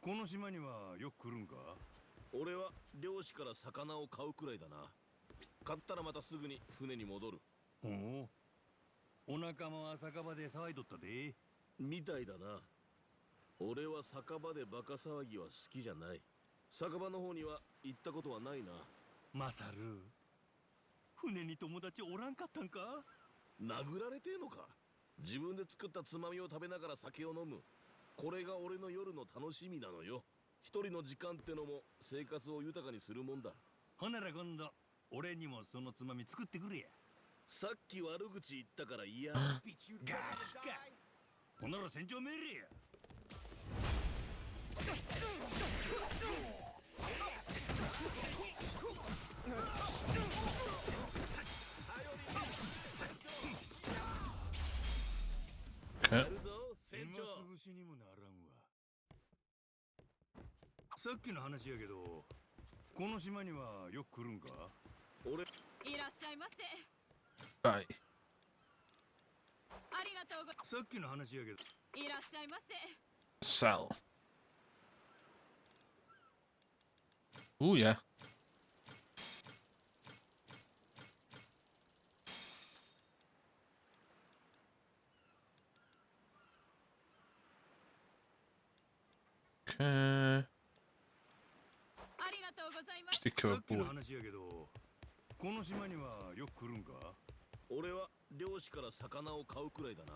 この島にはよく来るんか。俺は漁師から魚を買うくらいだな。買ったらまたすぐに船に戻る。おお、お仲間は酒場で騒いどったで。みたいだな。俺は酒場でバカ騒ぎは好きじゃない。酒場の方には行ったことはないな。マサル、船に友達おらんかったんか。殴られてえのか。自分で作ったつまみを食べながら酒を飲む。これが俺の夜の楽しみなのよ。一人の時間ってのも生活を豊かにするもんだ。ほなら今度俺にもそのつまみ作ってくれや。さっき悪口言ったから嫌。ガキか。ほなら船長命令や。Okay. 暇つぶしにもならんわ。さっきの話やけど、この島にはよく来るんか？俺いらっしゃいませ。 Right. ありがとうごさっきの話やけど、いらっしゃいませ。 Sell. Ooh, yeah. Okay. ありがとうございます。 Stick さ to a っきの board. 話やけど、この島にはよく来るんか？俺は漁師から魚を買うくらいだな。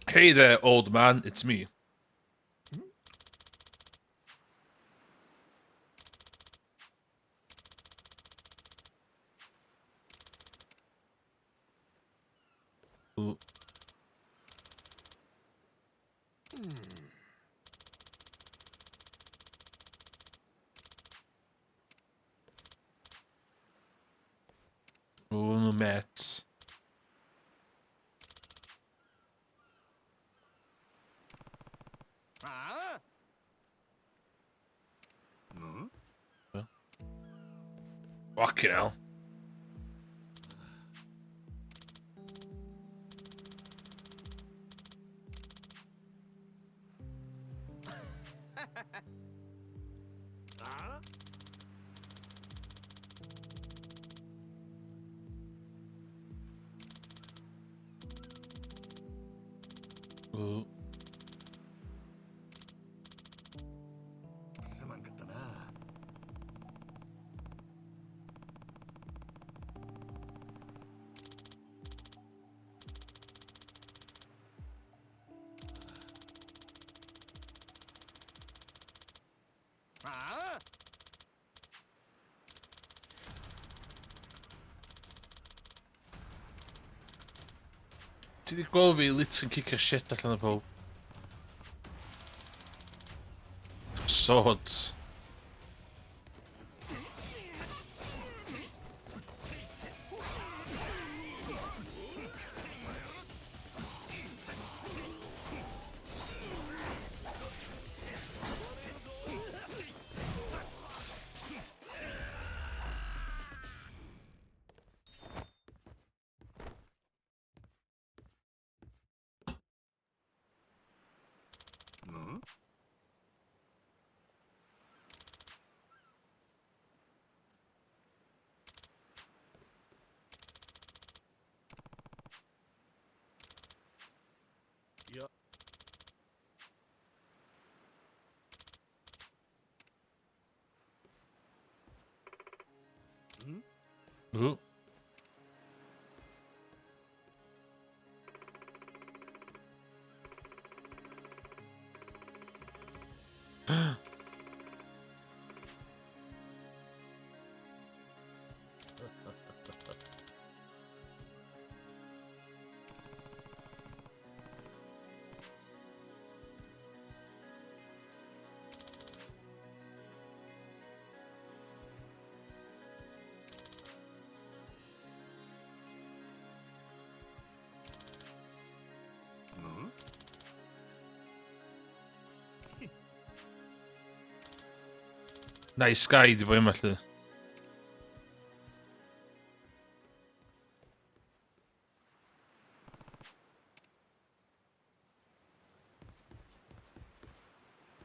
Hey there, old man. It's me. Ooh. Oh, Matt. Fucking hell. Ooh. すまんかったな。Ti di gweld fi lit yn cicio shit allan o pob? Swords.いや、Ooh. Nice guy di bo yma lly.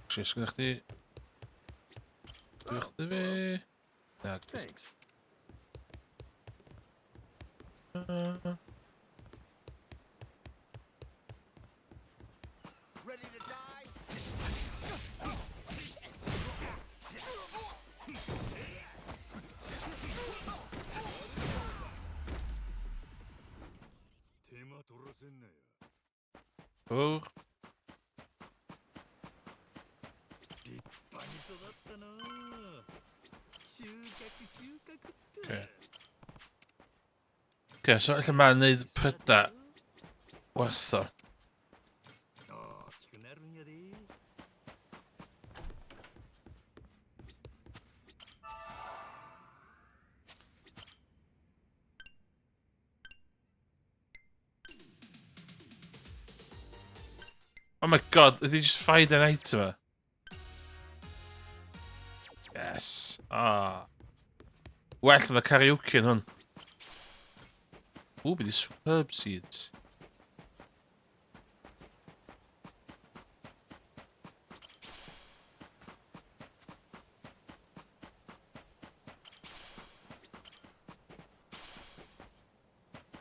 Sgynna chdi? Sgynna chdi fi? Na. Thanks. Oh. 立派に育ったな。収穫って。Okay. Okay, so ella ma'n neud prydau werth o. 大きくなるんやで。Oh my god, did he just find an item? Yes. Ah. Well yn y karaoke yn hwn. Ooh, bydd superb seeds.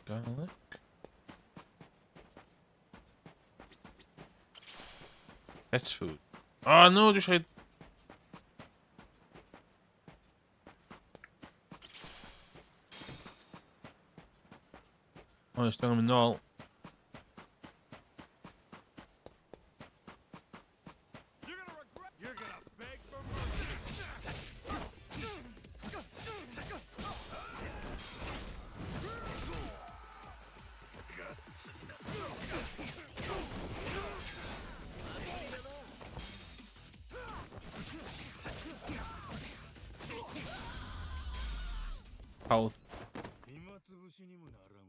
Garlic. Pet food. Oh no, just I. Oh, it's down in all. You're gonna beg for mercy. Health. 暇つぶしにもならんわ。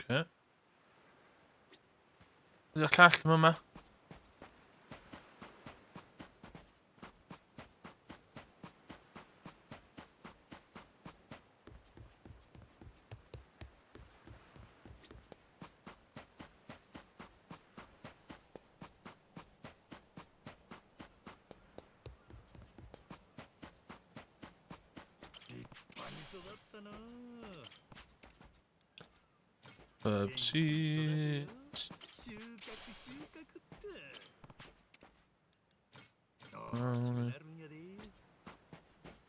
Okay. Ydych llall yma? Herb seeds.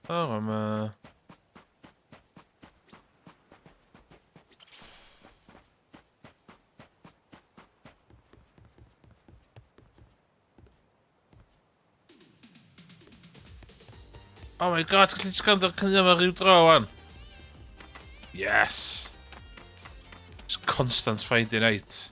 Oh, I'm Oh my god, gallu just gael cynnig yma rhyw dro wan. Yes. Just constant finding out.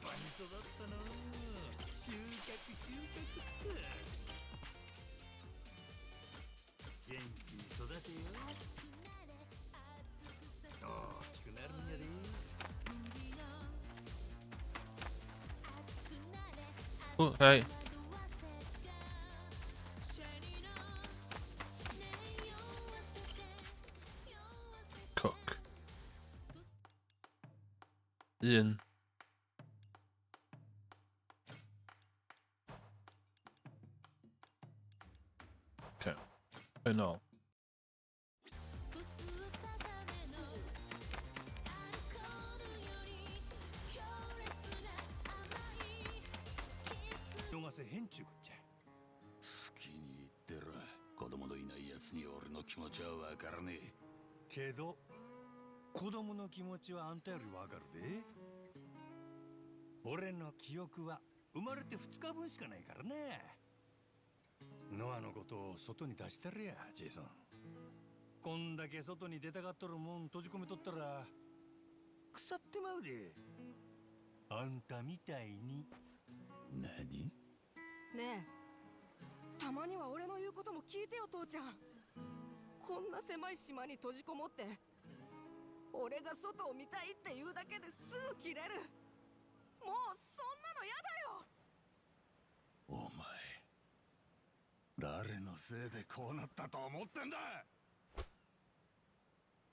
Okay. Cook. In. Okay. And all. Kedo, 子供の気持ちはあんたよりわかるで。俺の記憶は生まれて2日分しかないからね。ノアのことを外に出したりや、ジェイソン。こんだけ外に出たがっとるもん閉じ込めとったら腐ってまうで。あんたみたいに。何？ねえ、たまには俺の言うことも聞いてよ、父ちゃん。こんな狭い島に閉じこもって俺が外を見たいって言うだけですぐ切れる。もうそんなのやだよ。お前誰のせいでこうなったと思ってんだ。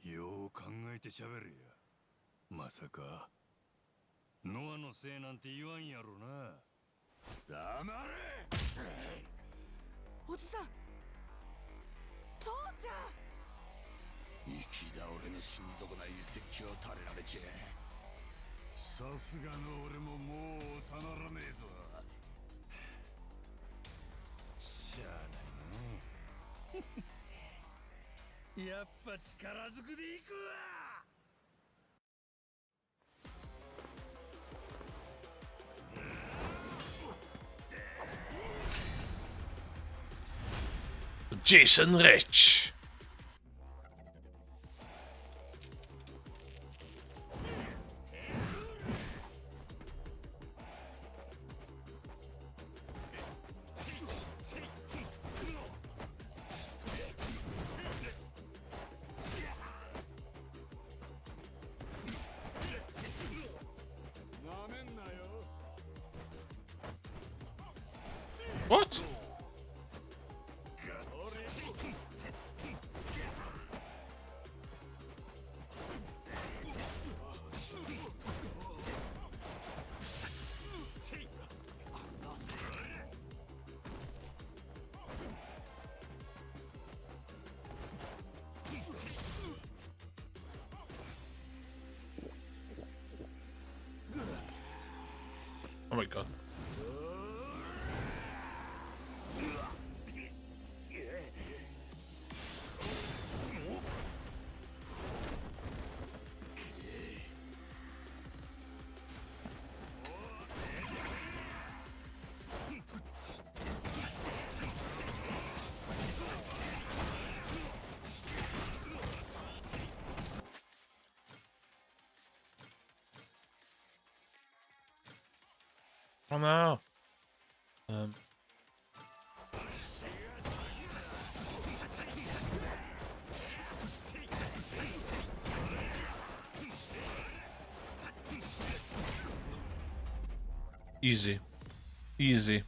よう考えてしゃべれや。まさかノアのせいなんて言わんやろな。黙れ。おじさん、父ちゃん。生き倒れの心底な遺跡を垂れられちゃさすがの俺ももう収まらねえぞ。しゃあないな。やっぱ力ずくでいくわ。Jason Rich. What? Oh my god. Oh no. Easy. Easy.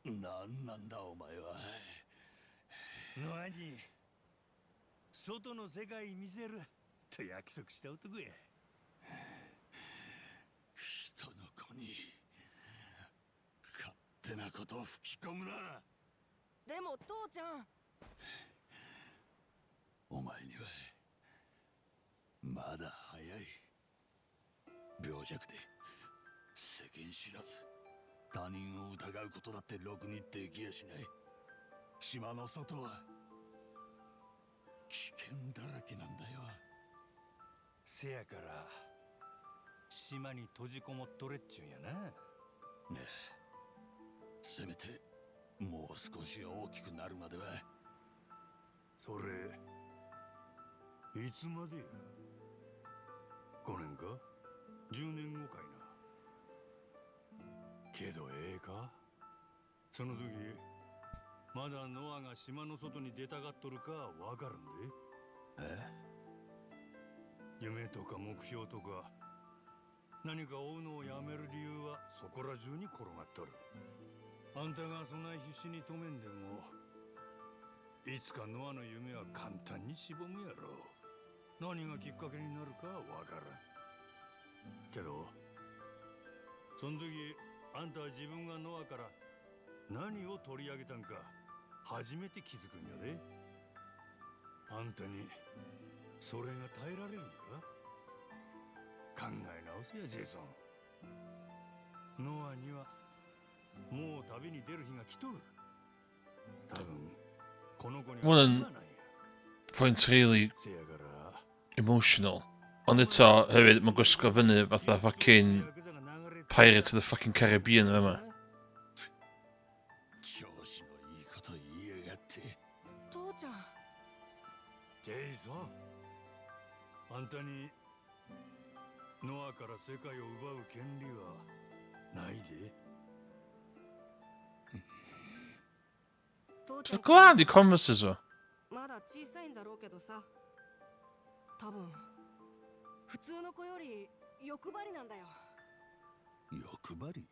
なんなんだお前は。何、外の世界見せると約束した男や。人の子に勝手なことを吹き込むな。でも父ちゃん。お前にはまだ早い。病弱で世間知らず、他人を疑うことだってろくにできやしない。島の外は危険だらけなんだよ。せやから島に閉じこもっとれっちゅうんやな。ねえ、せめてもう少し大きくなるまでは。それいつまでや。5年か10年後かいな。けどか、その時まだノアが島の外に出たがっとるかわかるんで。夢とか目標とか何か追うのをやめる理由はそこら中に転がっとる。あんたがそんな必死に止めんでもいつかノアの夢は簡単にしぼむやろう。何がきっかけになるかわからんけど、その時あんたは自分がノアから何を取り上げたんか初めて気づくんやで。あんたにそれが耐えられるんか。考え直せやジェイソン。ノアにはもう旅に出る日が来とる。多分この子には One point's really せやから emotional. Ond eto, hefyd, mae'n gwisgo fyny fatha fucking Pirates of the fucking Caribbean yma. 教師のいいこと言いやがって。父ちゃん。ジェイソン、あんたにノアから世界を奪う権利はないで。父ちゃん Glad he converses her. まだ小さいんだろうけどさ、多分普通の子より欲張りなんだよ。欲張り。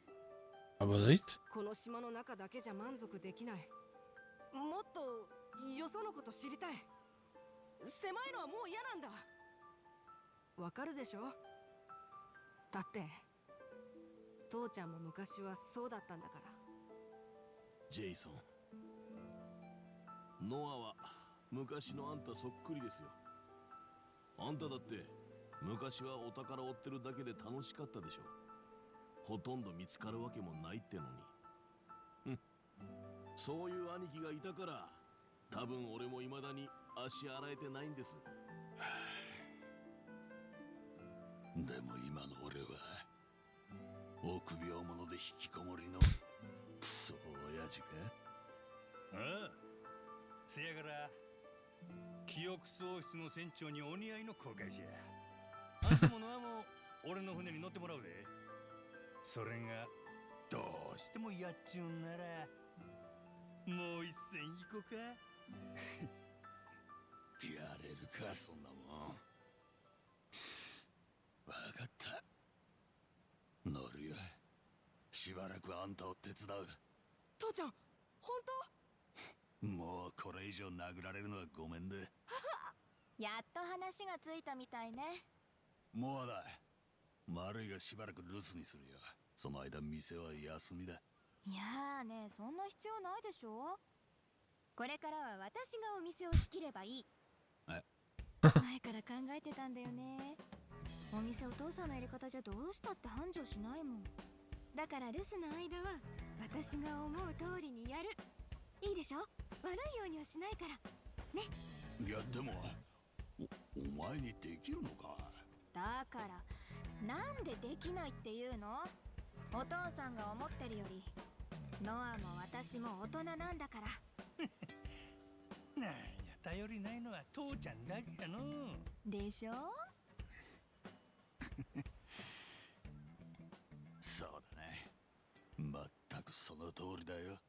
I believe. この島の中だけじゃ満足できない。もっとよそのこと知りたい。狭いのはもう嫌なんだ。わかるでしょ。だって父ちゃんも昔はそうだったんだから。ジェイソン、ノアは昔のあんたそっくりですよ。あんただって昔はお宝追ってるだけで楽しかったでしょ。ほとんど見つかるわけもないってのに。そういう兄貴がいたから多分俺も未だに足洗えてないんです。でも今の俺は臆病者で引きこもりのクソ親父か。ああ、せやから記憶喪失の船長にお似合いの航海士や。あんたものはもう俺の船に乗ってもらうで。それがどうしてもやっちゅうんならもう一戦行こうか。やれるかそんなもん。わかった、乗るよ。しばらくあんたを手伝う。父ちゃん、本当？もうこれ以上殴られるのはごめんだ。やっと話がついたみたいね。もうだ、マルイがしばらく留守にするよ。その間店は休みだ。いやーね、そんな必要ないでしょ。これからは私がお店を仕切ればいい。え前から考えてたんだよね。お店お父さんのやり方じゃどうしたって繁盛しないもん。だから留守の間は私が思う通りにやる。いいでしょ。悪いようにはしないからね。いやでもお前にできるのか。だからなんでできないっていうの。お父さんが思ってるよりノアも私も大人なんだから。なんや頼りないのは父ちゃんだけやの。でしょ。そうだね、まったくその通りだよ。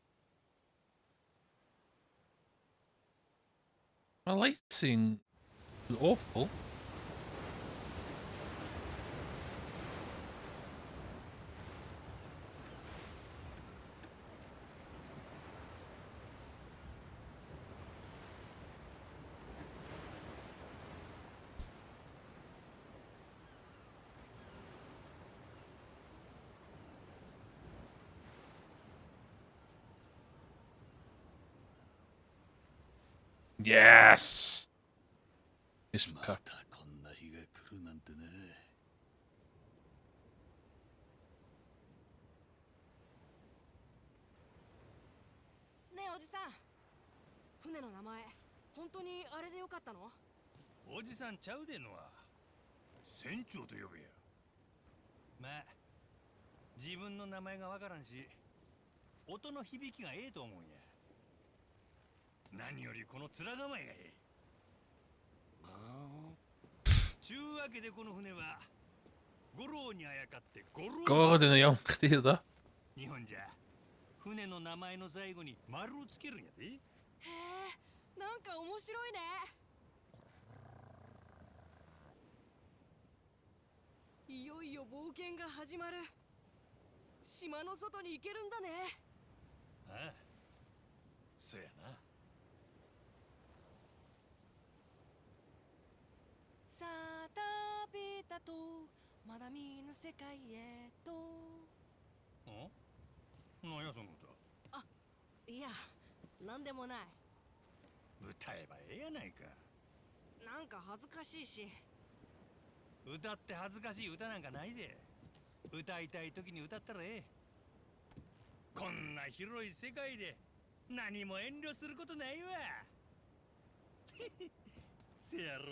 My light scene was awful. Yes! Yes, またこんな日が来るなんてね。ねえおじさん、船の名前本当にあれでよかったの？おじさんちゃうでのは船長と呼べや。まあ自分の名前がわからんし音の響きがええと思うんや。何よりこの面構えがええ。ちゅうわけでこの船は五郎にあやかって五郎 God, in a young kid, that. 日本じゃ船の名前の最後に丸をつけるんやで。へえ、なんか面白いね。いよいよ冒険が始まる。島の外に行けるんだね。ああ、そやな。さあ旅立とう、まだ見ぬ世界へと。ん？なんやその歌。あ、いや、なんでもない。歌えばええやないか。なんか恥ずかしいし。歌って恥ずかしい歌なんかないで。歌いたい時に歌ったらええ。こんな広い世界で何も遠慮することないわ。せやろ。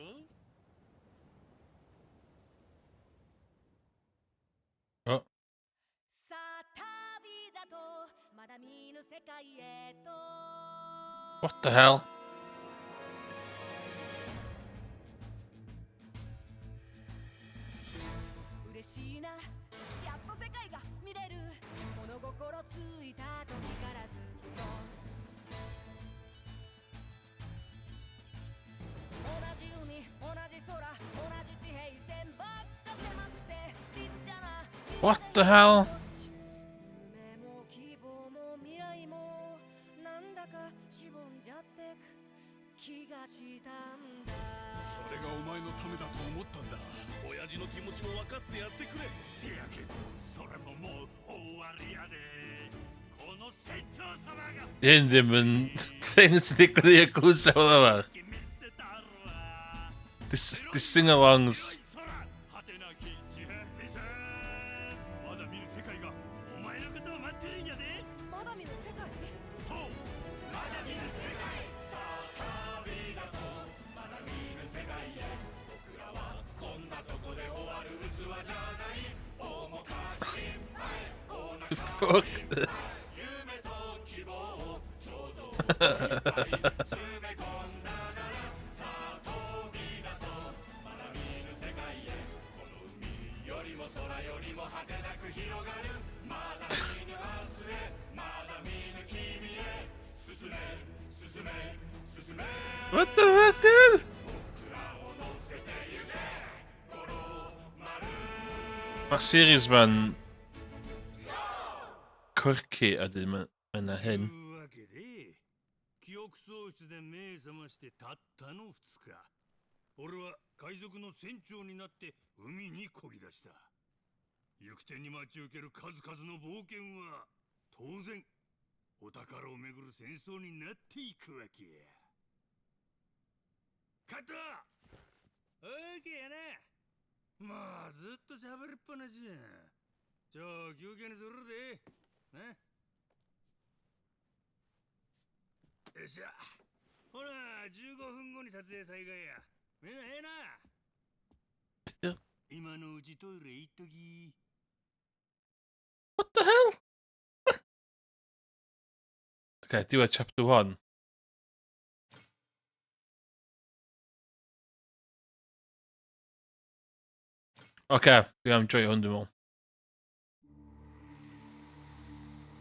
Oh, さあ旅立とう、まだ見ぬ世界へと。 what the hell? 嬉しいな、やっと世界が見れる。物心ついた時からずっと同じ海、同じ空、同じ地平線ばっか狭くてちっちゃな。 What the hell? 夢も希望も未来もなんだかしぼんじゃってく。それがお前のためだと思ったんだ。親父の気持ちも分かってやってくれ。せやけどそれももう終わりやで。この船長様が Yendimin things to take with the Yakuza or whatever. 見せたるわ。 This sing-alongs. 果てなき地平線。まだ見ぬ世界がお前のことを待ってるんやで。まだ見ぬ世界。そう。まだ見ぬ世界。さあ旅だとまだ見ぬ世界へ。僕らはこんなとこで終わる器じゃない。大もかし前。お腹 Fuck. 夢と希望を彫像いっぱい詰め込んだならさあ飛び出そうまだ見ぬ世界へこの海よりも空よりも果てなく広がるまだ見ぬ明日へまだ見ぬ君へ進め進め進め What the fuck, dude? 僕らを乗せてゆけ五郎丸 Mae'r series ma'n quirky a dim yn y hyn. というわけで記憶喪失で目覚ましてたったの2日俺は海賊の船長になって海に漕ぎ出した行く手に待ち受ける数々の冒険は当然お宝をめぐる戦争になっていくわけやカットオーケーやなまあずっと喋りっぱなしやじゃあ休憩にするでねよっしゃほら15分後に撮影再開やみんなええな今のうちトイレ行っとき What the hell? Okay, do a chapter 1. Okay, yeah, I'm Joy Undermill.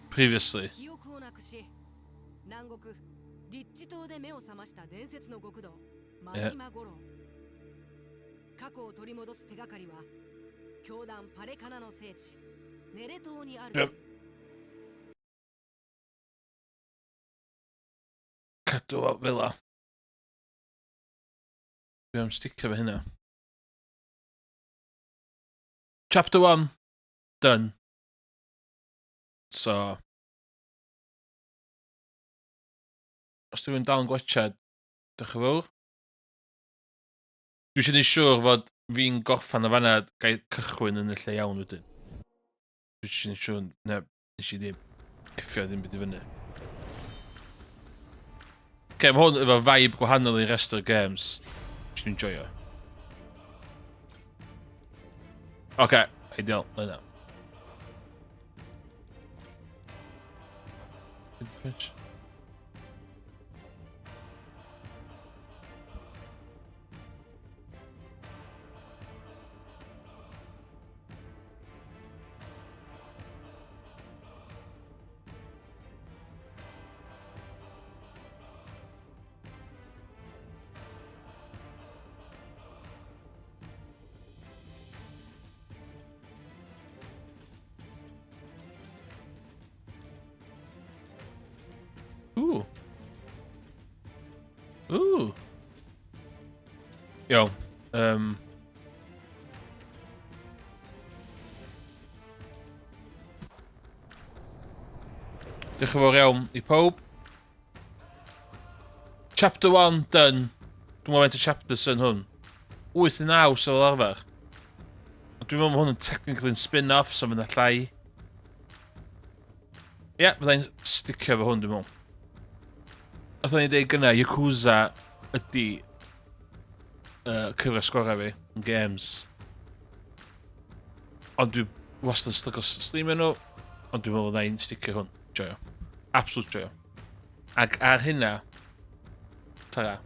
Previously. 記憶をなくし南国リッチ島で目を覚ました伝説の極道真島五郎過去を取り戻す手がかりは教団パレカナの聖地ネレ島にある Cadw Villa. Dwi am sticio fo hynna. Chapter 1. Done. So. Os dwi'n dal yn gwachad, diolch yn fawr. Dwi eisiau neud siŵr fod fi'n gorffan o fanna gael cychwyn yn y lle iawn wedyn. Dwi eisiau neud siŵr, ne, nes i ddim cyffio ddim byd i fyny. Okay, mae hwn efo vibe gwahanol i'r rest o'r games. Dwi'n enjoyo. Okay, ideal, yna. Ooh. Ooh. Yo. Diolch yn fawr iawn i pob. Chapter 1 done. Dwi'n meddwl faint o chapters yn hwn. 8 i 9 so fel arfer. Ond dwi'n meddwl mae hwn yn technically yn spin-off so fydd 'na llai. Ie, byddai'n sticio fo hwn dwi'n meddwl. Oedd ni'n dweud gynna, Yakuza ydi cyfres gorau fi yn games. Ond dwi wastad yn stryglo streamio nhw, ond dwi'n meddwl byddai'n sticio hwn. Joio. Absolute joio. Ac ar hynna, ta-ra.